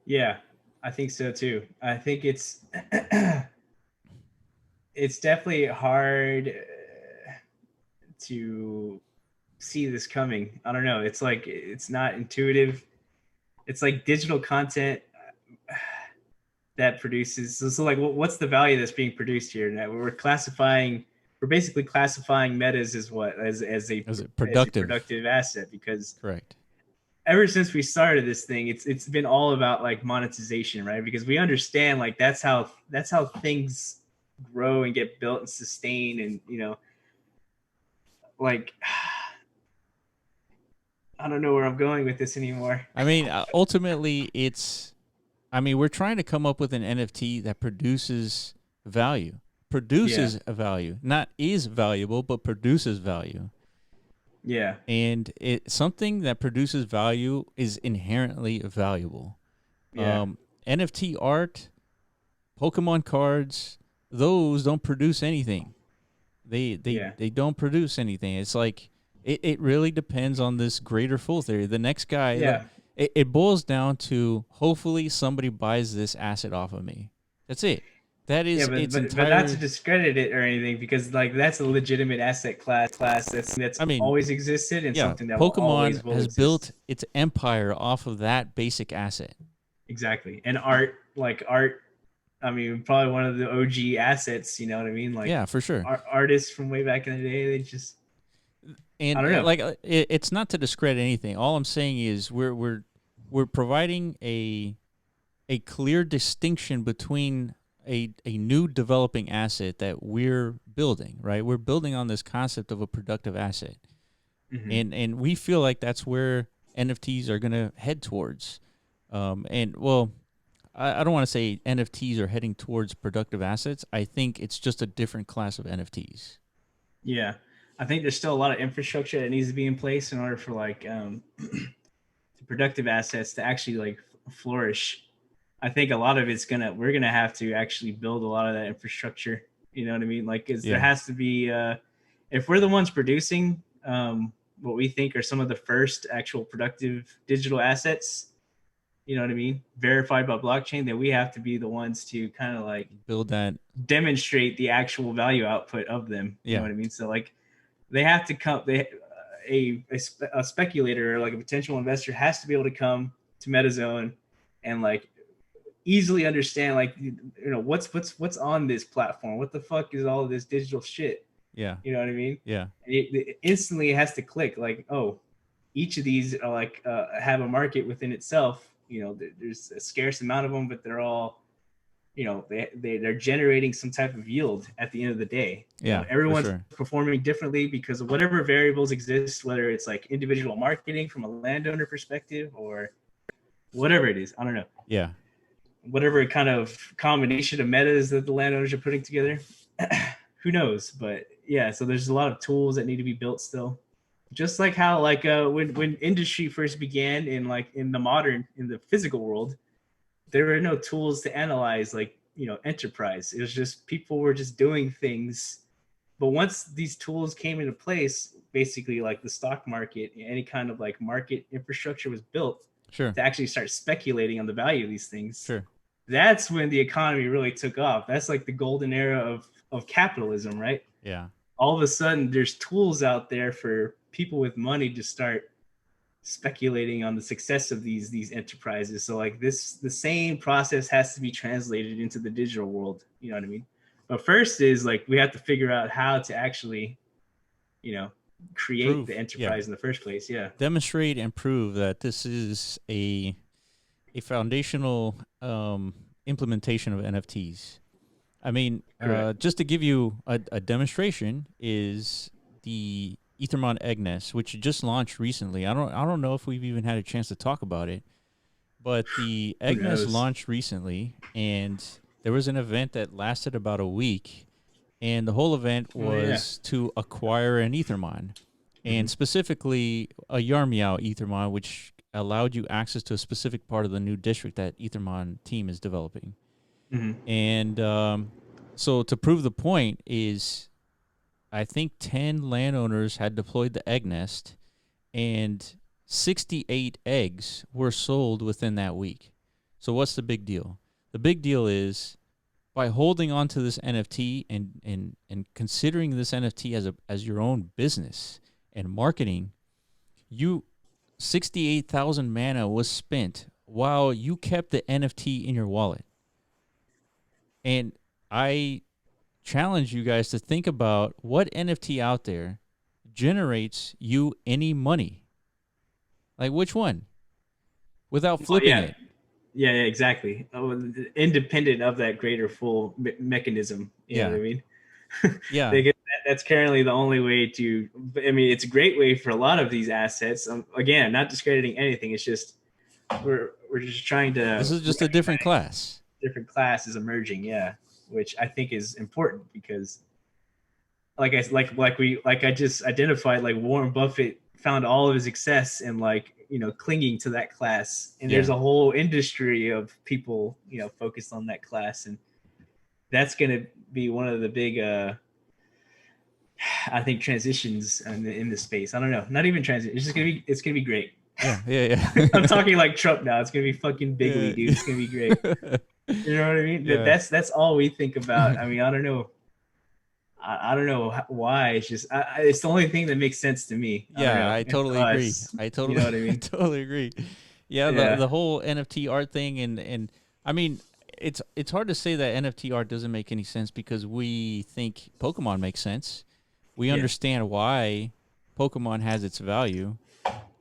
Yeah, I think so too. I think it's definitely hard to see this coming. I don't know. It's like it's not intuitive. It's like digital content that produces. So like, what's the value that's being produced here? Now we're classifying. We're basically classifying metas as what Is it as a productive? productive asset because Correct. ever since we started this thing, it's been all about like monetization, right? Because we understand like that's how things grow and get built and sustain, and like I don't know where I'm going with this anymore. I mean, ultimately, we're trying to come up with an NFT that Yeah, produces a value, not is valuable, but produces value. yeah, And something that produces value is inherently valuable. yeah, Um, NFT art, Pokemon cards, those don't produce anything. yeah, They don't produce anything. It's like it really depends on this greater fool theory. The next guy, yeah, it boils down to hopefully somebody buys this asset off of me. That's it. That yeah. is But its but not to entire. discredit it or anything, because like that's a legitimate asset class that's I mean, always existed and yeah, something that will Pokemon always will has built exist. its empire off of that basic asset. Exactly. And art, I mean, probably one of the OG assets. You know what I mean? Like Yeah, for sure. artists from way back in the day, they just I And don't know. it's not to discredit anything. All I'm saying is we're providing a clear distinction between a new developing asset that we're building, right? We're building on this concept of a productive asset. Hmm. And we feel like that's where NFTs are going to head towards. And well, I don't want to say NFTs are heading towards productive assets. I think it's just a different class of NFTs. Yeah, I think there's still a lot of infrastructure that needs to be in place in order for like productive assets to actually like flourish. I think a lot of it's gonna we're gonna have to actually build a lot of that infrastructure. You know what I mean? Like, there Yeah. has to be if we're the ones producing what we think are some of the first actual productive digital assets. You know what I mean? Verified by blockchain, then we have to be the ones to kind of like Build that. demonstrate the actual value output of them. You know Yeah. what I mean? So like they have to come. A speculator or like a potential investor has to be able to come to MetaZone and like easily understand like what's on this platform. What the fuck is all of this digital shit? Yeah. You know what I mean? Yeah. It instantly has to click like, oh, each of these are like have a market within itself. There's a scarce amount of them, but they're all they're generating some type of yield at the end of the day. Yeah. For Everyone's sure. performing differently because of whatever variables exist, whether it's like individual marketing from a landowner perspective or whatever it is. I don't know. Yeah. Whatever kind of combination of metas that the landowners are putting together. Who knows? But yeah, so there's a lot of tools that need to be built still. Just like how like when industry first began in the physical world, there were no tools to analyze like enterprise. It was just people were just doing things. But once these tools came into place, basically like the stock market, any kind of like market infrastructure was built Sure. to actually start speculating on the value of these things. Sure. That's when the economy really took off. That's like the golden era of capitalism, right? Yeah. All of a sudden there's tools out there for people with money to start speculating on the success of these enterprises. So like the same process has to be translated into the digital world. You know what I mean? But first is like we have to figure out how to actually, you know, create the Prove. Yeah. enterprise in the first place. Yeah. Demonstrate and prove that this is a foundational implementation of NFTs. I mean, Correct. just to give you a demonstration, is the Ethermon Egg Nest, which just launched recently. I don't know if we've even had a chance to talk about it, but the Who Egg Nest knows? launched recently, and there was an event that lasted about a week, and the whole event Oh yeah. was to acquire an Ethermon, Mm-hmm. and specifically a Yarmeow Ethermon, which allowed you access to a specific part of the new district that Ethermon team is developing. Mm-hmm. And so to prove the point is, I think 10 landowners had deployed the egg nest, and 68 eggs were sold within that week. So what's the big deal? The big deal is by holding on to this NFT and considering this NFT as your own business and marketing, you 68,000 mana was spent while you kept the NFT in your wallet. And I challenge you guys to think about what NFT out there generates you any money. Like which one? Without Well, flipping yeah. it. Yeah, exactly. Independent of that greater full mechanism. You know what Yeah. I mean? Yeah. That's currently the only way to. I mean, it's a great way for a lot of these assets. Again, not discrediting anything. It's just we're just trying This to is just a different recognize class. different classes emerging. Yeah, which I think is important because, like I just identified, like Warren Buffett found all of his success in like clinging to that class, and there's Yeah. a whole industry of people focused on that class, and that's gonna be one of the big I think transitions in this space. I don't know. Not even transition. It's gonna be great. Yeah. Yeah. I'm Yeah. talking like Trump now. It's gonna be fucking bigly, Yeah. dude. It's gonna be great. You know what I mean? Yeah. That's all we think about. I mean, I don't know. I don't know why. It's just it's the only thing that makes sense to me. I don't Yeah, know. I And to totally agree. us, I you totally know what I I mean? totally agree. Yeah, the Yeah. the whole NFT art thing, and I mean it's hard to say that NFT art doesn't make any sense because we think Pokemon makes sense. We Yeah. understand why Pokemon has its value.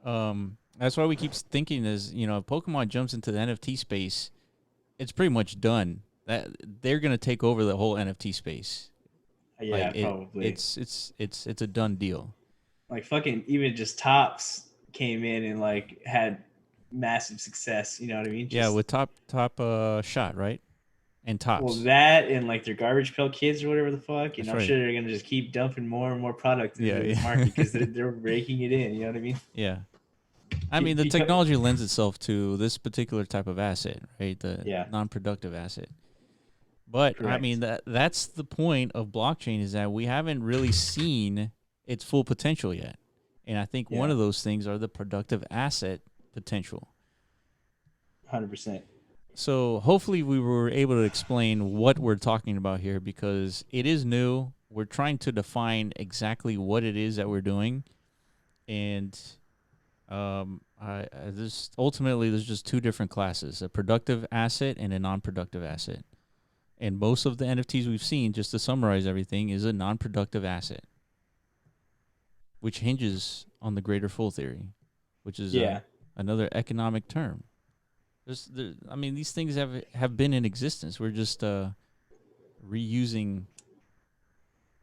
That's why we keep thinking is, if Pokemon jumps into the NFT space, it's pretty much done. That they're gonna take over the whole NFT space. Like Yeah. Probably. it's a done deal. Like fucking even just tops came in and like had massive success. You know what I mean? Yeah, Just with top shot, right? and Well, tops. that and like their garbage pail kids or whatever the fuck, and That's I'm right. sure they're gonna just keep dumping more and more product Yeah, into this yeah, market because they're breaking it in. You know what I mean? yeah. I mean, the Because technology lends itself to this particular type of asset, right? The yeah, non-productive asset. But I mean, correct. that's the point of blockchain is that we haven't really seen its full potential yet. And I think one Yeah, of those things are the productive asset potential. 100%. So hopefully we were able to explain what we're talking about here because it is new. We're trying to define exactly what it is that we're doing, and this ultimately there's just two different classes: a productive asset and a non-productive asset. And most of the NFTs we've seen, just to summarize everything, is a non-productive asset, which hinges on the greater full theory, which is Yeah, another economic term. I mean, these things have been in existence. We're just reusing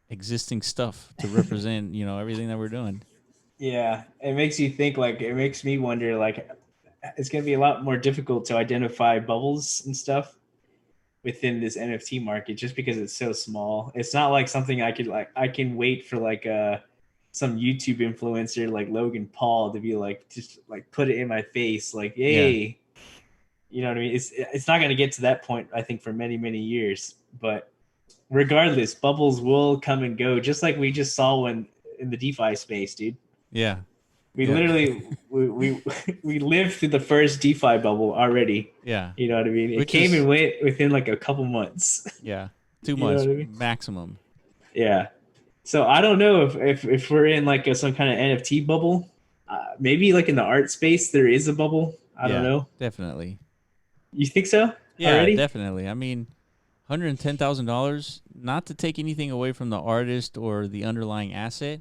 existing stuff to represent, everything that we're doing. yeah. It makes you think. Like, it makes me wonder. Like, it's gonna be a lot more difficult to identify bubbles and stuff within this NFT market just because it's so small. It's not like something I can wait for like some YouTube influencer like Logan Paul to be like just like put it in my face like Yeah, yay. You know what I mean? It's not going to get to that point I think for many years, but regardless, bubbles will come and go just like we just saw when in the DeFi space, dude. yeah, We yeah, literally we lived through the first DeFi bubble already. yeah. You know what I mean? It Which came is and went within like a couple months. yeah, two You know months what I mean? maximum. Yeah. So I don't know if we're in like some kind of NFT bubble. Maybe like in the art space there is a bubble. I don't Yeah, know. definitely. You think so Yeah, already? definitely. I mean, $110,000. Not to take anything away from the artist or the underlying asset,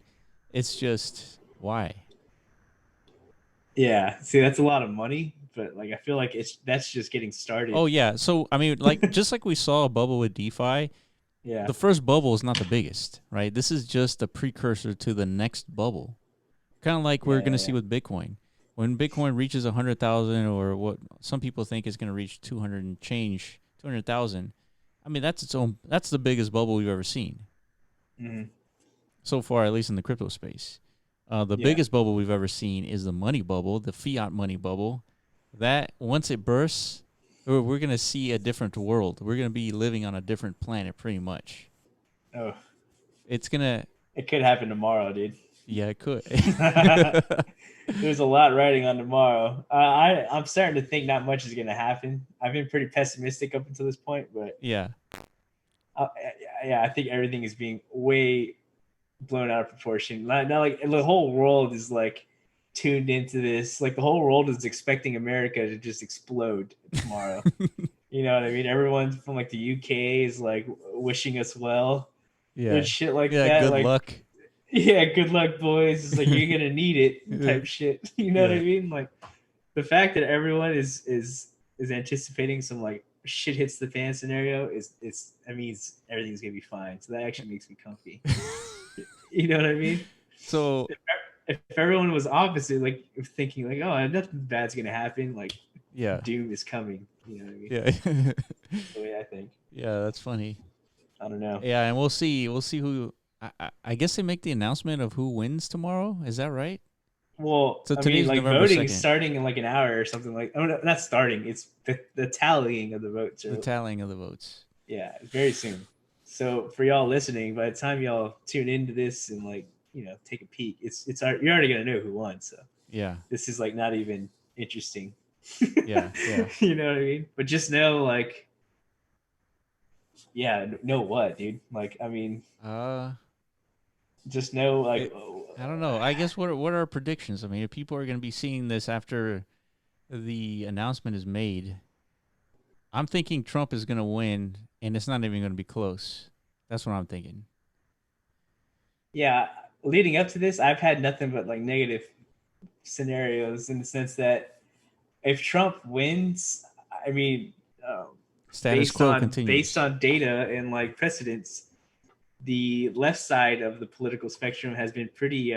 it's just why. Yeah. See, that's a lot of money, but like I feel like it's that's just getting Oh started. yeah. So I mean, like just like we saw a bubble with DeFi, Yeah. the first bubble is not the biggest, right? This is just a precursor to the next bubble. Kind of like we're Yeah. gonna Yeah. see Yeah. with Bitcoin. When Bitcoin reaches 100,000, or what some people think is gonna reach 200 and change, 200,000. I mean, that's its own. That's the biggest bubble we've ever seen Hmm. so far, at least in the crypto space. The Yeah. biggest bubble we've ever seen is the money bubble, the fiat money bubble. That once it bursts, we're gonna see a different world. We're gonna be living on a different planet, pretty much. Oh, It's gonna, it could happen tomorrow, dude. yeah, it could. There's a lot riding on tomorrow. I'm starting to think not much is going to happen. I've been pretty pessimistic up until this point, but Yeah, uh, yeah, I think everything is being way blown out of proportion. Now, like the whole world is like tuned into this. Like the whole world is expecting America to just explode tomorrow. You know what I mean? Everyone from like the UK is like wishing us well and yeah, shit like yeah. that. Good Like, luck. yeah, good luck, boys. It's like you're gonna need it type shit. You know what I Yeah, mean? Like the fact that everyone is anticipating some like shit hits the fan scenario is that means everything's gonna be fine. So that actually makes me comfy. You know what I mean? so If everyone was opposite, like thinking like, oh, nothing bad's gonna happen, like yeah, doom is coming. You know what I mean? yeah, That's the way I think. yeah. That's funny. I don't know. Yeah, and we'll see. We'll see who. I guess they make the announcement of who wins tomorrow. Is that right? Well, So I mean, today's like November voting is 2nd. starting in like an hour or something. Like, oh no, not starting. It's the tallying of the votes. The Are, tallying of the votes. yeah, very soon. So for y'all listening, by the time y'all tune into this and like take a peek, you're already gonna know who won. So Yeah, this is like not even interesting. yeah, yeah. You know what I mean? But just know like, yeah, know what, dude? Like, I mean, Uh, just know like, it, I don't know. I guess what are our predictions? I mean, if people are going to be seeing this after the announcement is made, I'm thinking Trump is going to win, and it's not even going to be close. That's what I'm thinking. yeah. Leading up to this, I've had nothing but like negative scenarios in the sense that if Trump wins, I mean, Status quo based continues. on data and like precedents, the left side of the political spectrum has been pretty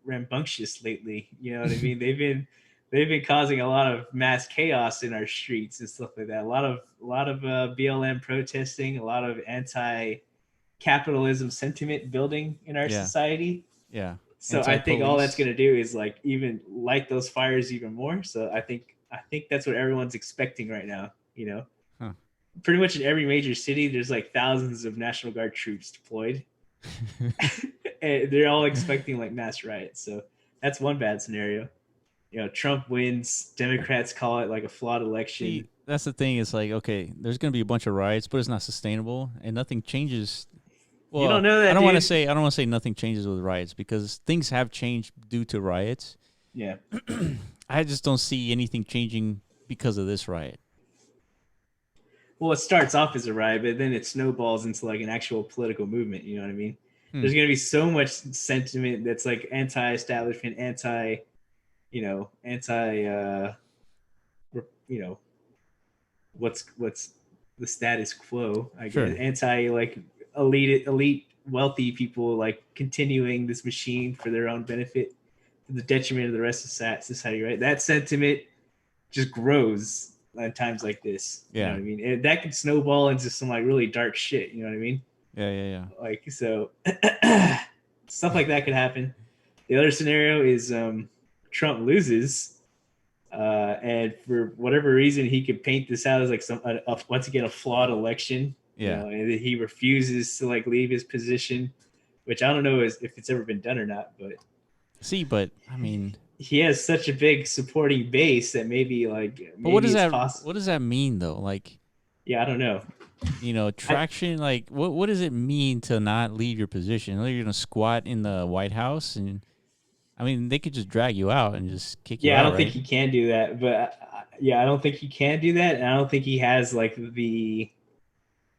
rambunctious lately. You know what I mean? they've been causing a lot of mass chaos in our streets and stuff like that. A lot of BLM protesting, a lot of anti-capitalism sentiment building in our Yeah. society. Yeah. So I think all that's Anti-police. going to do is like even light those fires even more. So I think that's what everyone's expecting right now. Huh. Pretty much in every major city, there's like thousands of National Guard troops deployed, and they're all expecting like mass riots. So that's one bad scenario. Trump wins. Democrats call it like a flawed See, election. that's the thing. It's like, okay, there's gonna be a bunch of riots, but it's not sustainable, and nothing changes. You Well, don't know I that, don't want to dude. say I don't want to say nothing changes with riots because things have changed due to riots. Yeah. I just don't see anything changing because of this riot. Well, it starts off as a riot, but then it snowballs into like an actual political movement. You know what I mean? Hmm. There's going to be so much sentiment that's like anti-establishment, anti, you know, what's the status quo, I guess, Sure. anti like elite wealthy people like continuing this machine for their own benefit to the detriment of the rest of society, right? That sentiment just grows at times like this. You know Yeah. what I mean? That can snowball into some like really dark shit. You know what I mean? Yeah. Yeah. Yeah. Like so, stuff like that could happen. The other scenario is Trump loses, and for whatever reason, he could paint this out as like once again a flawed election. Yeah. And he refuses to like leave his position, which I don't know if it's ever been done or not, but See, but I mean, he has such a big supporting base that but what maybe does it's that possible. what does that mean though? Like, Yeah, I don't know. I, traction. Like, what does it mean to not leave your position? Like, you're gonna squat in the White House, and I mean, they could just drag you out and just kick you yeah, I out, don't think right? he can do that, but yeah, I don't think he can do that, and I don't think he has like the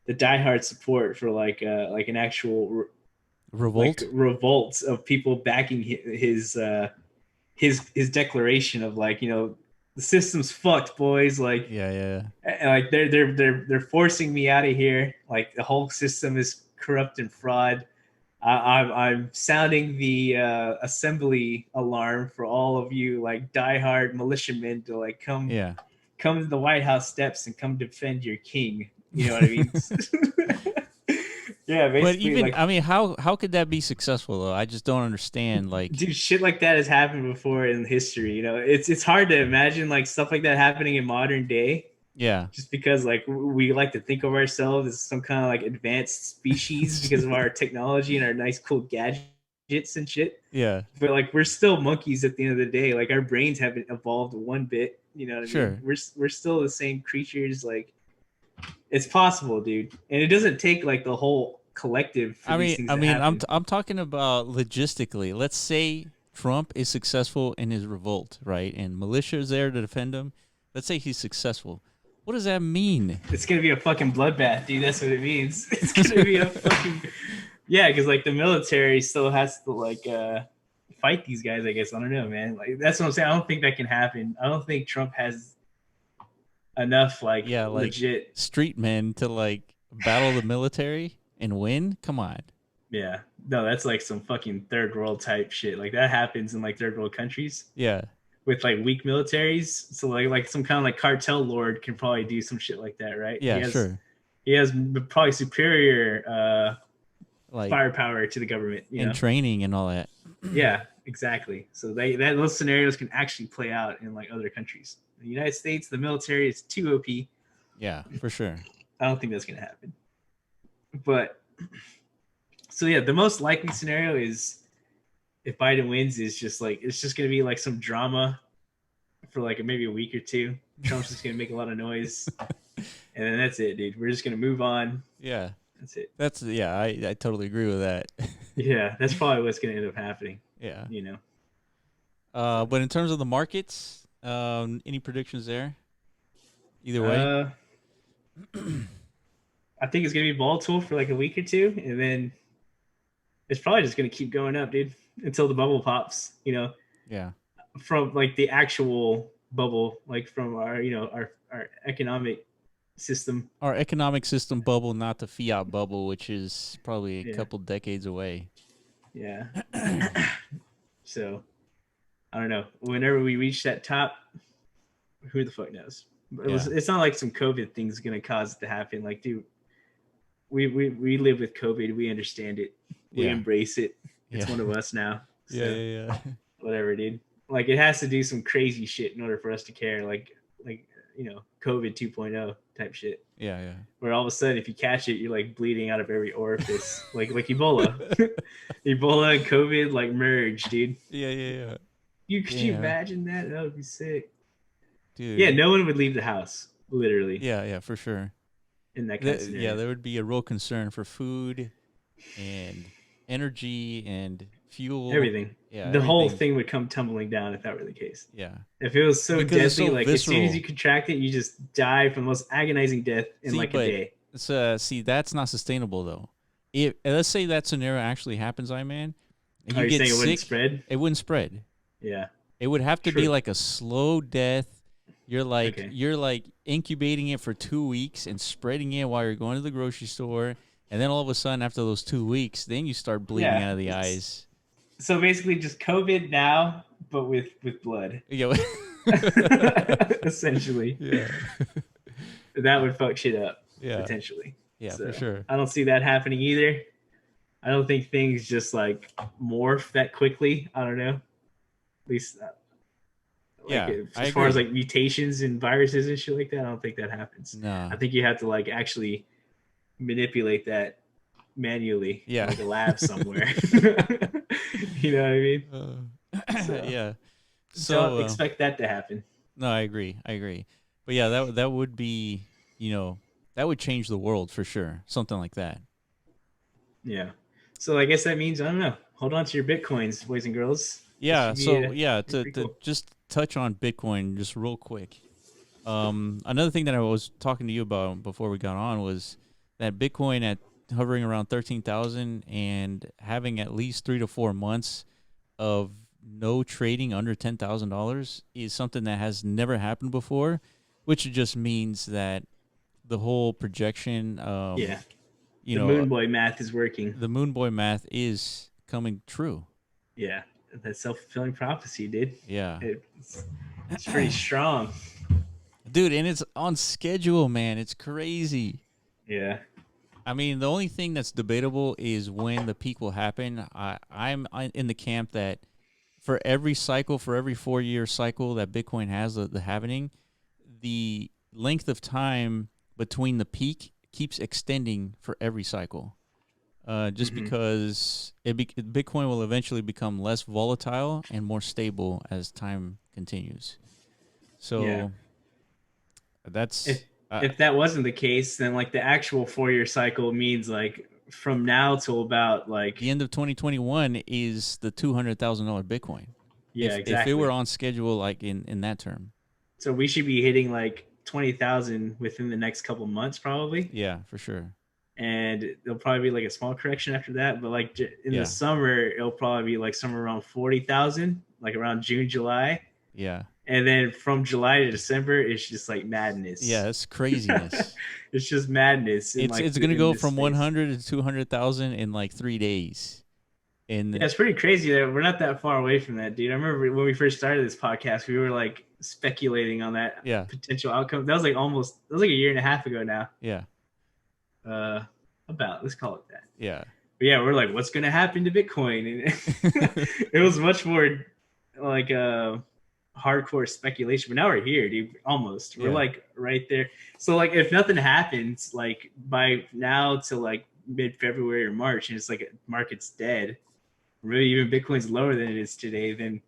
diehard support for like an actual like Revolt. revolt of people backing his declaration of like the system's fucked, boys. Yeah. Yeah. Like they're forcing me out of here. Like the whole system is corrupt and fraud. I'm sounding the assembly alarm for all of you like diehard militiamen to like Yeah. come to the White House steps and come defend your king. You know what I mean? Yeah, But basically even, like I mean, how could that be successful though? I just don't understand. Like, dude, shit like that has happened before in history. It's hard to imagine like stuff like that happening in modern day, yeah. just because like we like to think of ourselves as some kind of like advanced species because of our technology and our nice cool gadgets and shit. Yeah. But like we're still monkeys at the end of the day. Like our brains haven't evolved one bit. You know what I mean? Sure. We're still the same creatures. Like it's possible, dude. And it doesn't take like the whole collective for I these mean, things I to mean, I'm happen. t- I'm talking about logistically. Let's say Trump is successful in his revolt, right? And militia is there to defend him. Let's say he's successful. What does that mean? It's gonna be a fucking bloodbath, dude. That's what it means. It's gonna be a fucking yeah, because like the military still has to like fight these guys. I guess I don't know, man. Like that's what I'm saying. I don't think that can happen. I don't think Trump has enough like Yeah, like legit. street men to like battle the military and win. Come on. Yeah, no, that's like some fucking third world type shit. Like that happens in like third world countries Yeah. with like weak militaries. So like some kind of like cartel lord can probably do some shit like that, right? He Yeah. has Sure. he has probably superior Like firepower to the government. in training and all that. Yeah, exactly. So those scenarios can actually play out in like other countries. In the United States, the military is too OP. Yeah, for sure. I don't think that's gonna happen. But so yeah, the most likely scenario is if Biden wins, is just like it's just gonna be like some drama for like maybe a week or two. Trump's just gonna make a lot of noise, and then that's it, dude. We're just gonna move on. Yeah. That's it. That's yeah. I totally agree with that. Yeah, that's probably what's gonna end up happening. Yeah. You know. But in terms of the markets, any predictions there? Either way. Uh, I think it's gonna be volatile for like a week or two, and then it's probably just gonna keep going up, dude, until the bubble pops. Yeah. From like the actual bubble, like from our our economic system. Our economic system bubble, not the fiat bubble, which is probably a Yeah, couple decades away. yeah. So I don't know. Whenever we reach that top, who the fuck knows? But Yeah. it's not like some COVID thing's gonna cause it to happen. Like, dude, we live with COVID. We understand it. We Yeah. embrace it. It's Yeah. one of us now. Yeah. So Yeah. whatever, dude. Like it has to do some crazy shit in order for us to care. Like COVID 2.0 type shit. Yeah. Yeah. Where all of a sudden, if you catch it, you're like bleeding out of every orifice, like Ebola. Ebola and COVID like merge, dude. Yeah. Yeah. Yeah. Could you Yeah. imagine that? That would be sick. Yeah, Dude. no one would leave the house, literally, Yeah. Yeah. For sure. in that kind of Yeah, scenario. there would be a real concern for food and energy and fuel. Everything. Yeah, The whole everything. thing would come tumbling down if that were the case. Yeah, If it was so because it's deadly, so like as soon as you visceral. contract it, you just die from the most agonizing death in See, like a but day. see, that's not sustainable though. If let's say that scenario actually happens, I man, and Are you you get saying it wouldn't sick, spread? it wouldn't spread. Yeah. It would have to be True. like a slow death. Okay. You're like incubating it for 2 weeks and spreading it while you're going to the grocery store, and then all of a sudden after those 2 weeks, then you start bleeding Yeah. out of the eyes. So basically, just COVID now, but with blood. Yeah. Essentially, Yeah. that would fuck shit up Yeah. potentially. Yeah, So for sure. I don't see that happening either. I don't think things just like morph that quickly. I don't know. At least like Yeah, I as far as agree. like mutations and viruses and shit like that, I don't think that happens. Nah. I think you have to like actually manipulate that manually in Yeah. like a lab somewhere. You know what I mean? So Yeah. don't So expect that to happen. no, I agree. I agree. But yeah, that would be, that would change the world for sure. Something like that. Yeah. So I guess that means I don't know. Hold on to your bitcoins, boys and girls. This Yeah, should be so yeah, pretty to cool. just touch on Bitcoin just real quick. Another thing that I was talking to you about before we got on was that Bitcoin at hovering around 13,000 and having at least 3 to 4 months of no trading under $10,000 is something that has never happened before, which just means that the whole projection, Yeah. you The know, moon boy math is working. the moon boy math is coming true. Yeah. That self fulfilling prophecy, dude. Yeah. It's pretty strong. Dude, and it's on schedule, man. It's crazy. Yeah. I mean, the only thing that's debatable is when the peak will happen. I'm in the camp that for every cycle, for every 4 year cycle that Bitcoin has, the happening, the length of time between the peak keeps extending for every cycle. Just Mm-hmm. because Bitcoin will eventually become less volatile and more stable as time continues. Yeah. So If that's if that wasn't the case, then like the actual 4 year cycle means like from now till about like the end of 2021 is the $200,000 Bitcoin. yeah, If it were exactly. on schedule, like in that term, So we should be hitting like 20,000 within the next couple months probably. yeah, for sure, And there'll probably be like a small correction after that. But like in the yeah, summer, it'll probably be like somewhere around 40,000, like around June, July. yeah, And then from July to December, it's just like yeah. madness. It's craziness. It's just madness in It's like it's gonna in go this from space. 100 to 200,000 in like 3 days, Yeah, and it's pretty crazy that we're not that far away from that, dude. I remember when we first started this podcast, we were like speculating on that yeah, potential outcome. That was like a year and a half ago now. yeah, Uh, about let's call it that. yeah, But yeah, we're like, what's gonna happen to Bitcoin? And it was much more like hardcore speculation. But now we're here, dude. Almost. We're yeah, like right there. So like, if nothing happens, like by now to like mid February or March, and it's like market's dead, really even Bitcoin's lower than it is today, then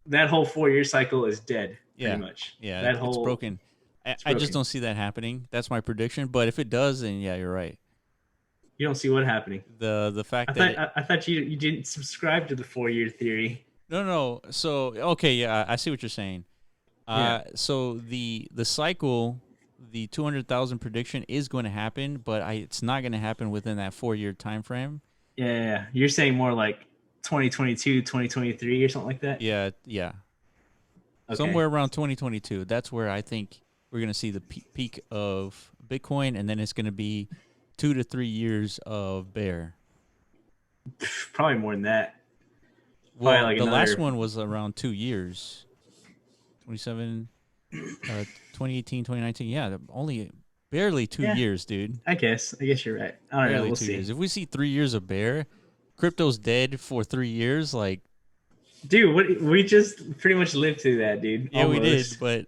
that whole 4 year cycle is dead, pretty yeah, much. yeah. That It's whole broken. it's I just broken. don't see that happening. That's my prediction. But if it does, then yeah, you're right. You don't see what happening. The fact that I thought you didn't subscribe to the 4 year theory. no, no. So okay, yeah, I see what you're saying. Yeah. So the cycle, the 200,000 prediction is going to happen, but it's not going to happen within that 4 year time frame. Yeah. You're saying more like 2022, 2023 or something like that? Yeah, yeah, Okay. somewhere around 2022. That's where I think we're going to see the peak of Bitcoin, and then it's going to be 2 to 3 years of bear. Probably more than that. Probably Well, like the last another. one was around 2 years, 27, 2018, 2019. Yeah, only barely two Yeah, years, dude. I guess you're right. I don't know. Barely We'll 2 years. see. If we see 3 years of bear, crypto's dead for 3 years. Like, Dude, what we just pretty much lived through that, dude. yeah, we did, Almost. but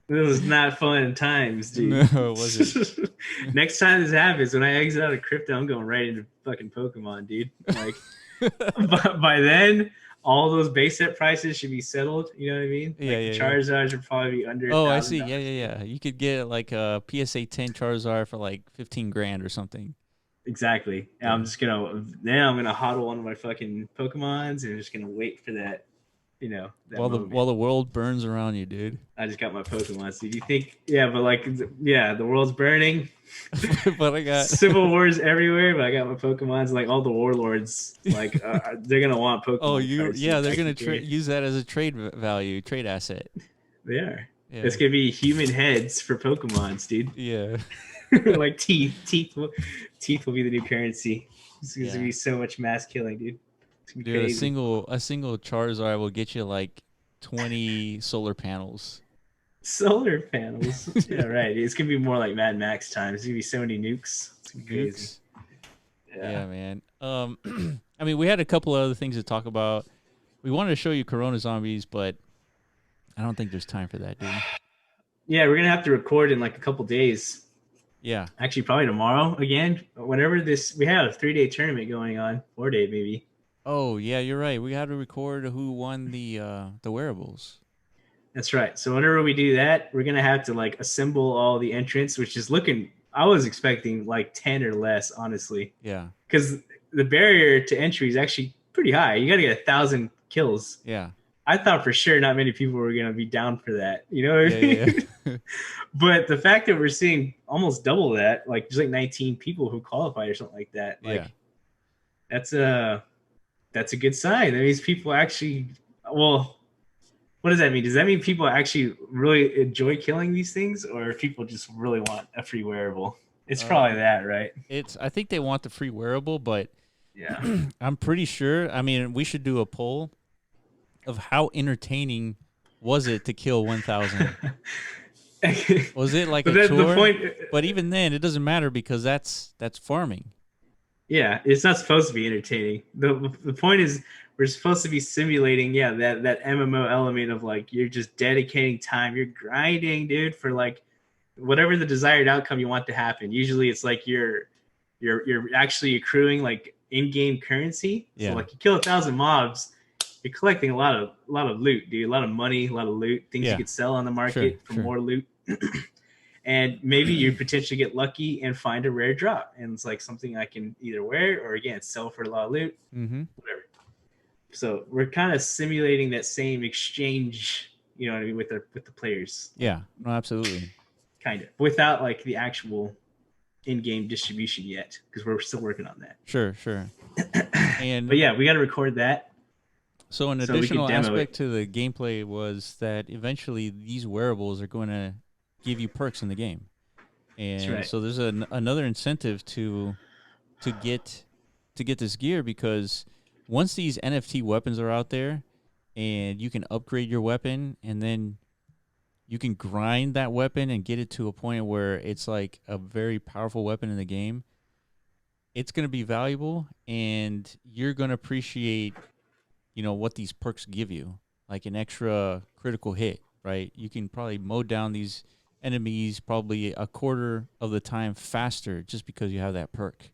It was not fun times, no, dude. it wasn't. Next time this happens, when I exit out of crypto, I'm going right into fucking Pokemon, dude. Like, by then, all those base set prices should be settled. You know what I mean? Yeah, Like the yeah, yeah. Charizard should probably be under a Oh, I thousand see. Yeah, dollars yeah, again. yeah. You could get like a PSA 10 Charizard for like 15 grand or something. Exactly. And Yeah. I'm just gonna now I'm gonna hodl one of my fucking Pokemons and I'm just gonna wait for that, that While moment. the world burns around you, dude. I just got my Pokemon. So do you think? Yeah, but like, yeah, the world's burning, But I got civil wars everywhere. But I got my Pokemons. Like all the warlords, like they're gonna want Oh, Pokemon you cards, yeah, dude. they're I going can to guarantee. use that as a trade value, trade asset. They are. Yeah. It's gonna be human heads for Pokemons, dude. Yeah. Like teeth will be the new currency. It's gonna Yeah. be so much mass killing, dude. It's gonna be Dude, crazy. a single Charizard will get you like 20 solar panels. Solar panels. Yeah, right. It's gonna be more like Mad Max times. It's gonna be so many nukes. It's gonna be crazy. Nukes. Yeah. Yeah, man. I mean, we had a couple other things to talk about. We wanted to show you Corona zombies, but I don't think there's time for that, dude. Yeah, we're gonna have to record in like a couple days. Yeah. Actually, probably tomorrow again. Whenever this, we have a 3 day tournament going on, 4 day maybe. Oh, yeah, you're right. We had to record who won the wearables. That's right. So whenever we do that, we're gonna have to like assemble all the entrants, which is looking. I was expecting like 10 or less, honestly, Yeah. because the barrier to entry is actually pretty high. You got to get 1,000 kills. Yeah. I thought for sure not many people were gonna be down for that. You know what Yeah, I yeah, mean? yeah. But the fact that we're seeing almost double that, like there's like 19 people who qualified or something like that, Yeah. like that's a good sign. That means people actually, well, what does that mean? Does that mean people actually really enjoy killing these things, or people just really want a free wearable? It's probably Um that, right? I think they want the free wearable, but Yeah. I'm pretty sure. I mean, we should do a poll of how entertaining was it to kill 1,000. But Was it like a then the chore? point, But even then, it doesn't matter because that's farming. yeah, it's not supposed to be entertaining. The point is we're supposed to be simulating, yeah, that MMO element of like you're just dedicating time, you're grinding, dude, for like whatever the desired outcome you want to happen. Usually it's like you're actually accruing like in-game currency. So Yeah. like you kill 1,000 mobs, you're collecting a lot of loot, dude, a lot of money, a lot of loot, things you Yeah. could sell on the Sure. market for Sure. more loot. And maybe you potentially get lucky and find a rare drop, and it's like something I can either wear or again sell for a lot of loot, Mm-hmm. whatever. So we're kind of simulating that same exchange, you know what I mean, with the players, Yeah. No, absolutely. kind of without like the actual in-game distribution yet, because we're still working on that. Sure. Sure. But And yeah, we got to record that so an so we can additional demo aspect it. to the gameplay was that eventually these wearables are going to give you perks in the game, That's and right. so there's another incentive to get this gear because once these NFT weapons are out there, and you can upgrade your weapon, and then you can grind that weapon and get it to a point where it's like a very powerful weapon in the game. It's going to be valuable, and you're going to appreciate what these perks give you, like an extra critical hit, right? You can probably mow down these enemies probably a quarter of the time faster just because you have that perk.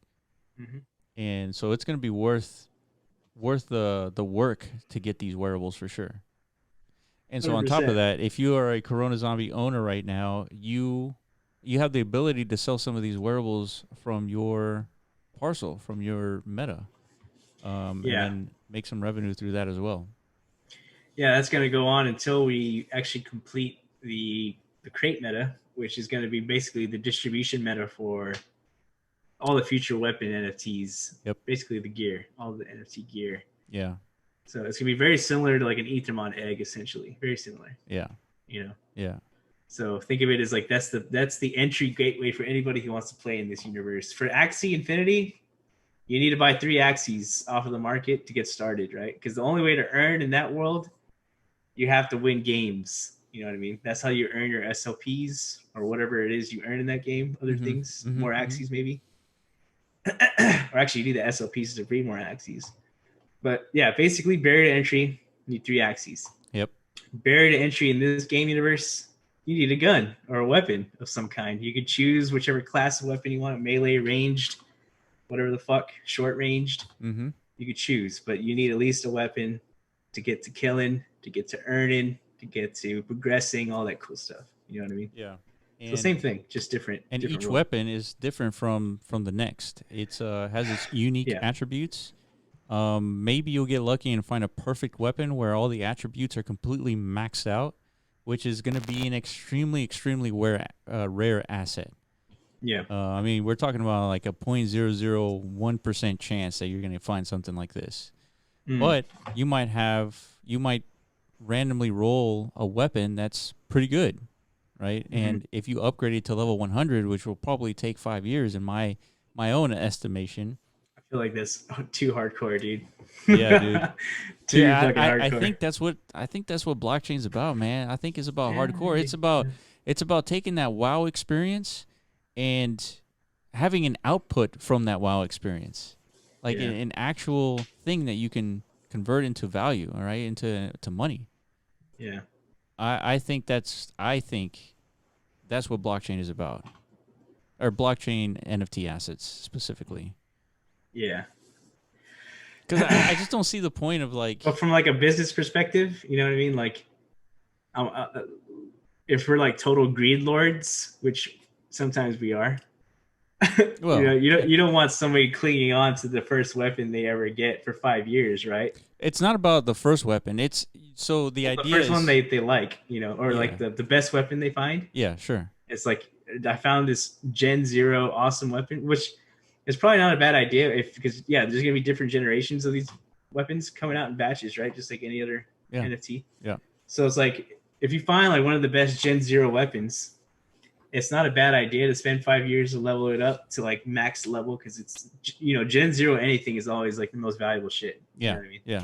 Mhm. And so it's going to be worth the work to get these wearables for sure. And so on top of 100%. that, if you are a Corona Zombie owner right now, you have the ability to sell some of these wearables from your parcel, from your meta, and Yeah. then make some revenue through that as well. Yeah, that's going to go on until we actually complete the crate meta, which is going to be basically the distribution meta for all the future weapon NFTs. Yep. Basically, the gear, all the NFT gear. Yeah. So it's going to be very similar to like an Ethermon egg, essentially. Very similar, Yeah. you know. Yeah. So think of it as like that's the entry gateway for anybody who wants to play in this universe. For Axie Infinity, you need to buy 3 axes off of the market to get started, right? Because the only way to earn in that world, you have to win games. You know what I mean? That's how you earn your SLPs or whatever it is you earn in that game. Other Mm-hmm. things, Mm-hmm. more Mm-hmm. axes maybe, or actually you need the SLPs to breed more axes. But yeah, basically barrier to entry, you need 3 axes. Yep. Barrier to entry in this game universe, you need a gun or a weapon of some kind. You could choose whichever class of weapon you want, melee, ranged, whatever the fuck, short ranged. Mm-hmm. You could choose, but you need at least a weapon to get to killing, to get to earning, to get to progressing, all that cool stuff. You know what I mean? Yeah. So And same thing, just and different each role. weapon is different from the next. It's has its unique Yeah. attributes. Maybe you'll get lucky and find a perfect weapon where all the attributes are completely maxed out, which is going to be an extremely rare asset. Yeah. I mean, we're talking about like a 0.001% chance that you're going to find something like this. Mm. But you might randomly roll a weapon that's pretty good, right? Mm-hmm. And if you upgrade it to level 100, which will probably take 5 years in my own estimation. I feel like that's too hardcore, dude. Yeah, dude. Dude, Too fucking I hardcore. think that's what blockchain's about, man. I think it's about Yeah, hardcore. It's about taking that wow experience and having an output from that wow experience, like yeah, an actual thing that you can convert into value, all right, into money. yeah, I think that's what blockchain is about, or blockchain NFT assets specifically. yeah. Because I just don't see the point of like, But from like a business perspective, you know what I mean? Like, um, uh, uh, if we're like total greed lords, which sometimes we are, well, you don't want somebody clinging on to the first weapon they ever get for 5 years, right? it's not about the first weapon. It's so the Well, the idea first one is, they like, or like yeah, the best weapon they find. yeah, sure, It's like I found this Gen Zero awesome weapon, which is probably not a bad idea if because yeah, there's gonna be different generations of these weapons coming out in batches, right? Just like any other yeah, NFT. yeah. So it's like if you find like one of the best Gen Zero weapons, it's not a bad idea to spend 5 years to level it up to like max level because it's Gen Zero anything is always like the most valuable shit. You know Yeah, what I mean? yeah.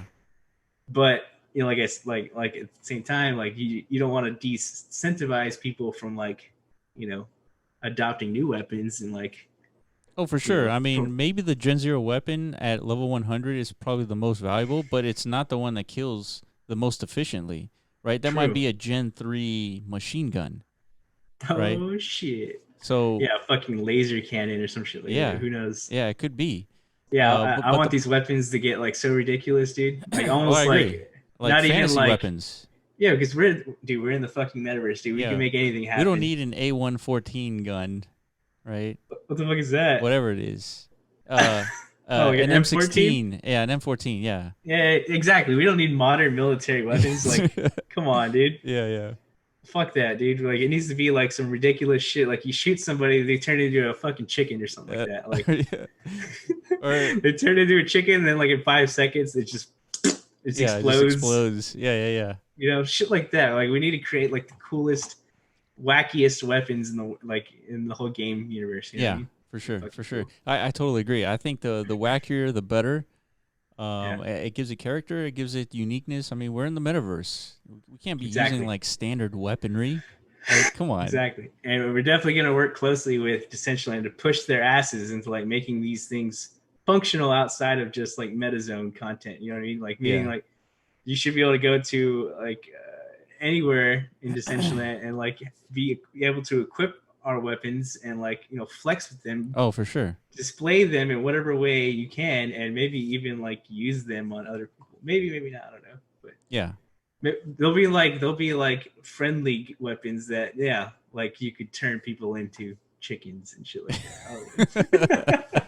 But like I like at the same time, like you don't want to decentivize people from like you know adopting new weapons and like Oh, for sure. I from mean, maybe the Gen Zero weapon at level 100 is probably the most valuable, but it's not the one that kills the most efficiently, right? That might true. be a Gen 3 machine gun, right? Oh shit. So, Yeah, fucking laser cannon or some shit like that. yeah, Who knows? yeah, it could be. Yeah, But I but want the these weapons to get like so ridiculous, dude. Like oh, I almost agree. like Like not even fantasy like weapons. yeah, because we're in the fucking metaverse, dude. We can Yeah, make anything we don't happen. need an A114 gun, right? What the fuck is that? Whatever it is. Uh, Oh, like an an M14? M16. Yeah, an M14. Yeah. Yeah, exactly. We don't need modern military weapons. Like, come on, dude. Yeah, yeah. Fuck that, dude. Like, it needs to be like some ridiculous shit. Like, you shoot somebody, they turn into a fucking chicken or something like that. Like, Yeah. Or they turn into a chicken, and then like in 5 seconds, it just yeah, it just explodes. explodes. Yeah, yeah, yeah. Shit like that. Like, we need to create like the coolest, wackiest weapons in the whole game universe. You know what I Yeah, mean? for Be sure, for fucking sure. cool. I totally agree. I think the wackier the better. Yeah, It gives it character. It gives it uniqueness. I mean, we're in the metaverse. We can't be using exactly. like standard weaponry. Like, come on. Exactly. And we're definitely going to work closely with Decentraland to push their asses into like making these things functional outside of just like MetaZone content. You know what I mean? Like, meaning Yeah. like you should be able to go to like anywhere in Decentraland and like be able to equip our weapons and like, flex with them, Oh, for sure. display them in whatever way you can, and maybe even like use them on other people. Maybe not. I don't know. But Yeah. they'll be like friendly weapons that like you could turn people into chickens and shit like that.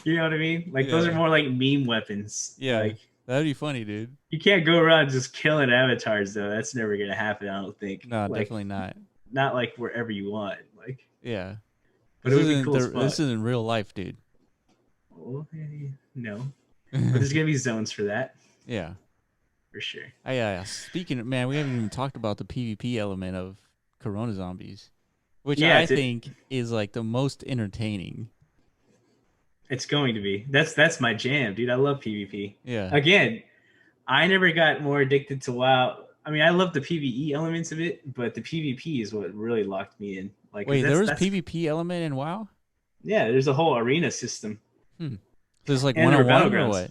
You know what I mean? Like those are Yeah. more like meme weapons. Yeah. Like That'd be funny, dude. you can't go around just killing avatars though. That's never gonna happen. I don't think. No, Like definitely not. not like wherever you want. Like, Yeah. but This it would be a isn't cool this spot. isn't real life, dude. Well, no, but there's gonna be zones for that Yeah. for sure. Speaking of, man, we haven't even talked about the PvP element of Corona Zombies, which Yeah, I think is like the most entertaining. It's going to be. That's my jam, dude. I love PvP. Yeah. Again, I never got more addicted to WoW. I mean, I love the PvE elements of it, but the PvP is what really locked me in. Like, 'cause Wait, there was that's PvP element in WoW? yeah. There's a whole arena system, Hmm. So it's like and one there on were one or battlegrounds. what?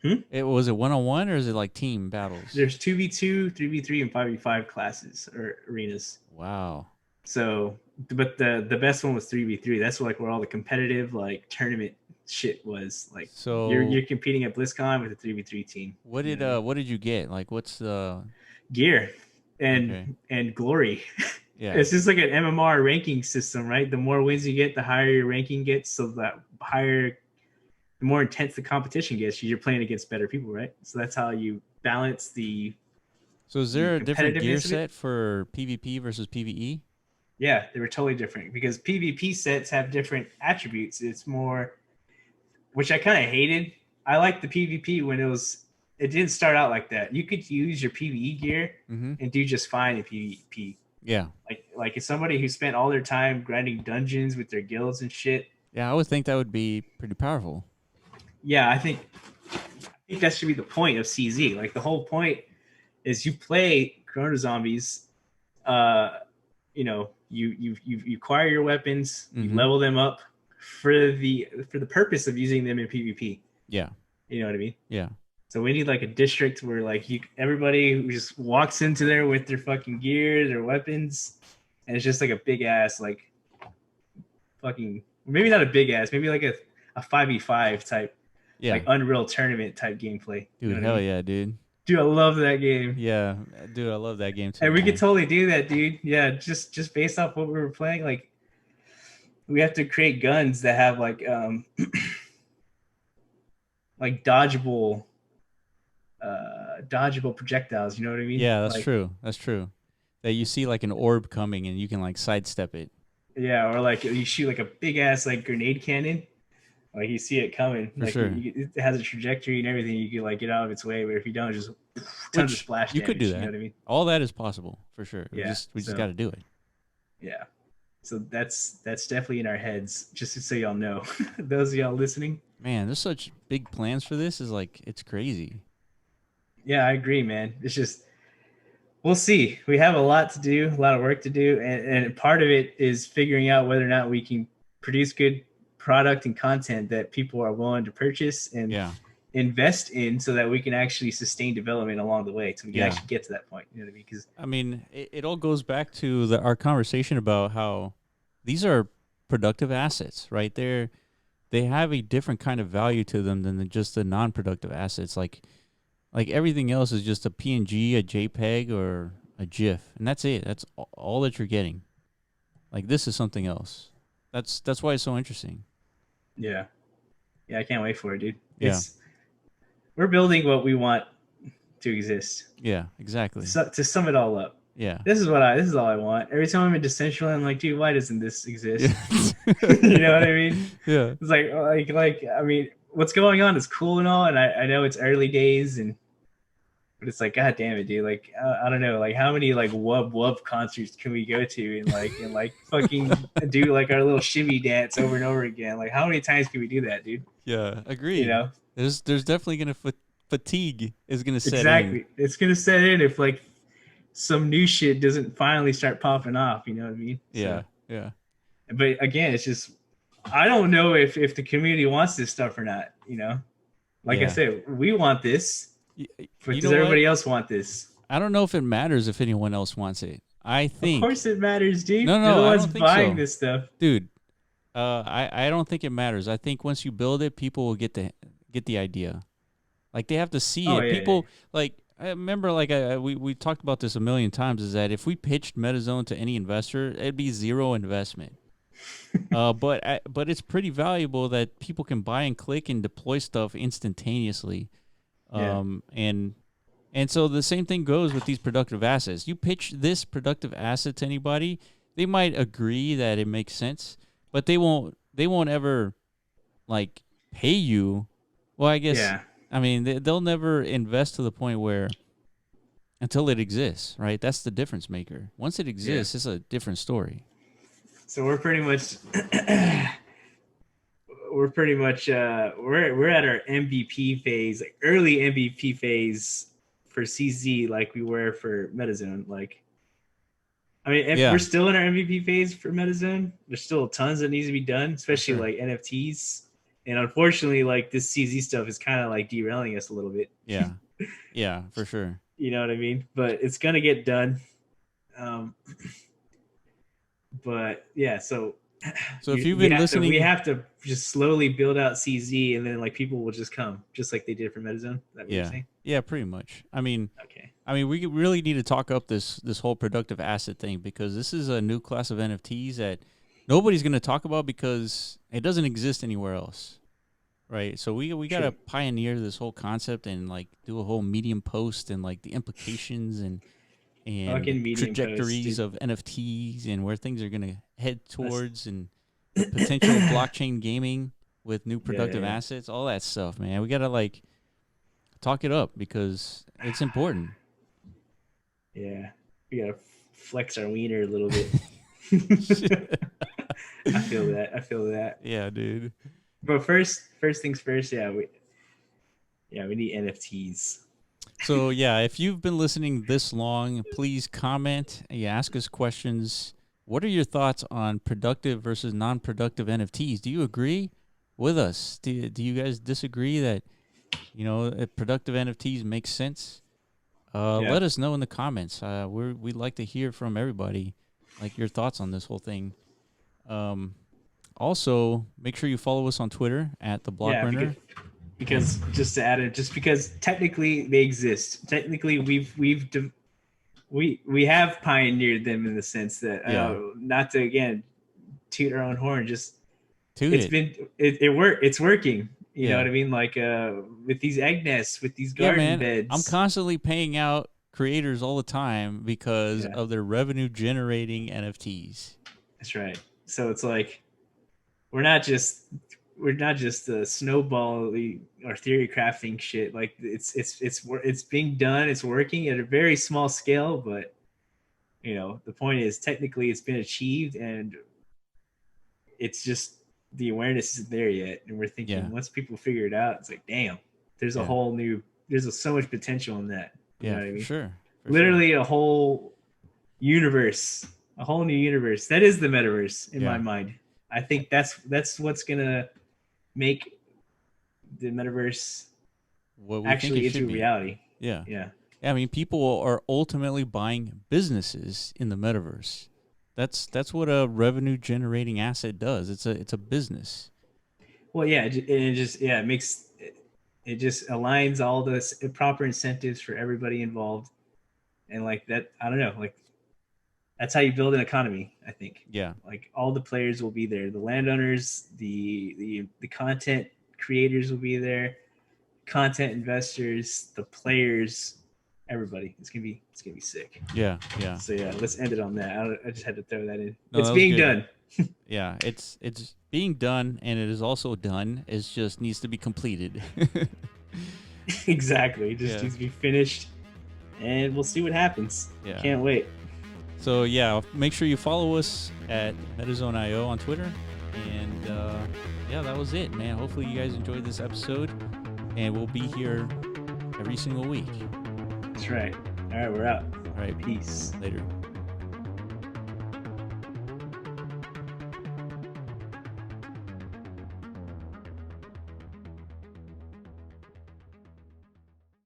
Hmm? It one on one or is it like team battles? There's 2v2, 3v3, and 5v5 classes or arenas. Wow. So, but the best one was 3v3. That's like where all the competitive like tournament shit was. Like you're So competing at BlizzCon with a 3v3 team. You know what I mean? what did you get? Like what's the Gear okay. and glory. Yeah. It's just like an MMR ranking system, right? The more wins you get, the higher your ranking gets. So that higher, the more intense the competition gets. You're playing against better people, right? So that's how you balance So is the there a different gear competitiveness of it. set for PvP versus PvE? Yeah, they were totally different because PvP sets have different attributes. It's more, which I kind of hated. I liked the PvP when it didn't start out like that. You could use your PvE gear Mm-hmm. and do just fine in PvP. Yeah. Like if somebody who spent all their time grinding dungeons with their guilds and shit. Yeah, I would think that would be pretty powerful. Yeah, I think that should be the point of CZ. Like the whole point is you play Chrono Zombies. Uh, you acquire your weapons, you Mm-hmm. level them up for the purpose of using them in PvP. Yeah. You know what I mean? Yeah. So we need like a district where like everybody who just walks into there with their fucking gear, their weapons, and it's just like a big ass like fucking maybe not a big ass, maybe like a 5v5 type Yeah. like Unreal Tournament type gameplay. You know Dude, what I hell mean? yeah, dude. Dude, I love that game. Yeah. Dude, I love that game too, And we could man. totally do that, dude. Yeah, just based off what we were playing, like we have to create guns that have like dodgeable projectiles, you know what I mean? Yeah, that's Like true. That's true. That you see like an orb coming and you can like sidestep it. yeah, or like you shoot like a big ass like grenade cannon. Like you see it coming, For like sure. it has a trajectory and everything. You can like get out of its way, but if you don't, just tons of Which splash you could do damage. You know that. what I mean? All that is possible for sure. Yeah. We just got So to do it. yeah. So that's definitely in our heads. Just so y'all know, those of y'all listening. Man, there's such big plans for this. Is like it's crazy. Yeah, I agree, man. It's just we'll see. We have a lot to do, a lot of work to do, and part of it is figuring out whether or not we can produce good product and content that people are willing to purchase and Yeah. invest in, so that we can actually sustain development along the way, so we can Yeah. actually get to that point. You know what I mean? Because I mean, it all goes back to our conversation about how these are productive assets, right? They have a different kind of value to them than just the non-productive assets. Like everything else is just a PNG, a JPEG, or a GIF, and that's it. That's all that you're getting. Like this is something else. That's why it's so interesting. yeah, yeah, I can't wait for it, dude. Yeah. We're building what we want to exist. Yeah. Exactly. So, to sum it all up, Yeah. this is all I want. Every time I'm in Decentraland, I'm like, dude, why doesn't this Yeah. exist? You know what I mean? Yeah. It's like I mean, what's going on is cool and all, and I know it's early days, but it's like, god damn it, dude. Like I don't know, like how many like wub wub concerts can we go to and fucking do like our little shimmy dance over and over again? Like how many times can we do that, dude? Yeah. You Agreed. know? There's definitely gonna fatigue is gonna set in. Exactly. It's gonna set in if like some new shit doesn't finally start popping off. You know what I mean? Yeah. So, Yeah. but again, it's just I don't know if the community wants this stuff or not. You know, like I Yeah. said, we want this, but You does know what? everybody else want this? I don't know if it matters if anyone else wants it. I Of think course, it matters, dude. no, They're no, the I ones don't think buying so, this stuff. dude. I don't think it matters. I think once you build it, people will get the idea. Like they have to see Oh it. yeah, yeah. People like I remember like we talked about this a million times. Is that if we pitched MetaZone to any investor, it'd be zero investment. But it's pretty valuable that people can buy and click and deploy stuff instantaneously. Yeah. And so the same thing goes with these productive assets. You pitch this productive asset to anybody, they might agree that it makes sense, but they won't ever like pay you. Well, I guess Yeah. I mean they'll never invest to the point where until it exists, right? That's the difference maker. Once it Yeah. exists, it's a different story. So we're pretty much we're pretty much we're at our MVP phase, like early MVP phase for CZ, like we were for MetaZone. Like, I mean, if we're Yeah, still in our MVP phase for MetaZone, there's still tons that needs to be done, for especially sure. like NFTs. And unfortunately, like this CZ stuff is kind of like derailing us a little bit. Yeah, yeah, for sure. You know what I mean? But it's gonna get done. Um, but yeah, so So if you've been we listening, have to just slowly build out CZ, and then like people will just come, just like they did for MetaZone. Is that what you're yeah, saying? yeah, pretty much. Okay. We really need to talk up this whole productive asset thing because this is a new class of NFTs that nobody's going to talk about because it doesn't exist anywhere else, right? So we got to True. pioneer this whole concept and like do a whole Medium post and like the implications and Fucking Medium posts, trajectories dude. of NFTs and where things are going to head That's towards and potential blockchain gaming with new yeah, yeah, productive yeah. assets, all that stuff, man. We got to like talk it up because it's important. Yeah. We gotta flex our wiener a little bit. I feel that. I feel that. Yeah, dude. But first things first. We need NFTs. So yeah, if you've been listening this long, please comment. You ask us questions. What are your thoughts on productive versus non-productive NFTs? Do you agree with us? Do you guys disagree that productive NFTs make sense? Yeah. Let us know in the comments. We'd like to hear from everybody, like your thoughts on this whole thing. Um, Also, make sure you follow us on Twitter at the Block Yeah. Burner. Because just to add it, just because technically they exist. Technically, we have pioneered them in the sense that Yeah, not to again toot our own horn. Just tune it's it. been it's working. You know Yeah. what I mean? Like with these egg nests, with these Yeah, garden man. I'm beds. constantly paying out creators all the time because Yeah, of their revenue generating NFTs. that's right. So it's like we're not just snowball or theory crafting shit. Like it's being done. It's working at a very small scale, but the point is technically it's been achieved, and it's just the awareness isn't there yet. And we're Yeah. thinking once people figure it out, it's like damn, there's a Yeah. whole new so much potential in that. You know Yeah, what I for mean? sure. For sure. Literally universe, a whole new universe. That is the metaverse in my Yeah. mind. I think that's what's gonna make the metaverse What we think it actually should into be. reality. Yeah. Yeah, Yeah, people are ultimately buying businesses in the metaverse. That's what a revenue generating asset does. It's a business. well, yeah, it makes it just aligns all the proper incentives for everybody involved, and like that, I don't know, like that's how you build an economy. I think Yeah. like all the players will be there, the landowners, the content creators will be there, content investors, the players, everybody. It's gonna be sick. Yeah. Yeah. So yeah, let's end it on that. I just had to throw that in. No, It's that was being good. done. Yeah, it's being done and it is also done. It just needs to be completed. Exactly. It just Yeah. needs to be finished, and we'll see what happens. Yeah. Can't wait. So yeah, make sure you follow us at MetaZone.io on Twitter. And yeah, that was it, man. Hopefully you guys enjoyed this episode, and we'll be here every single week. That's right. All right, we're out. All right, Peace. later.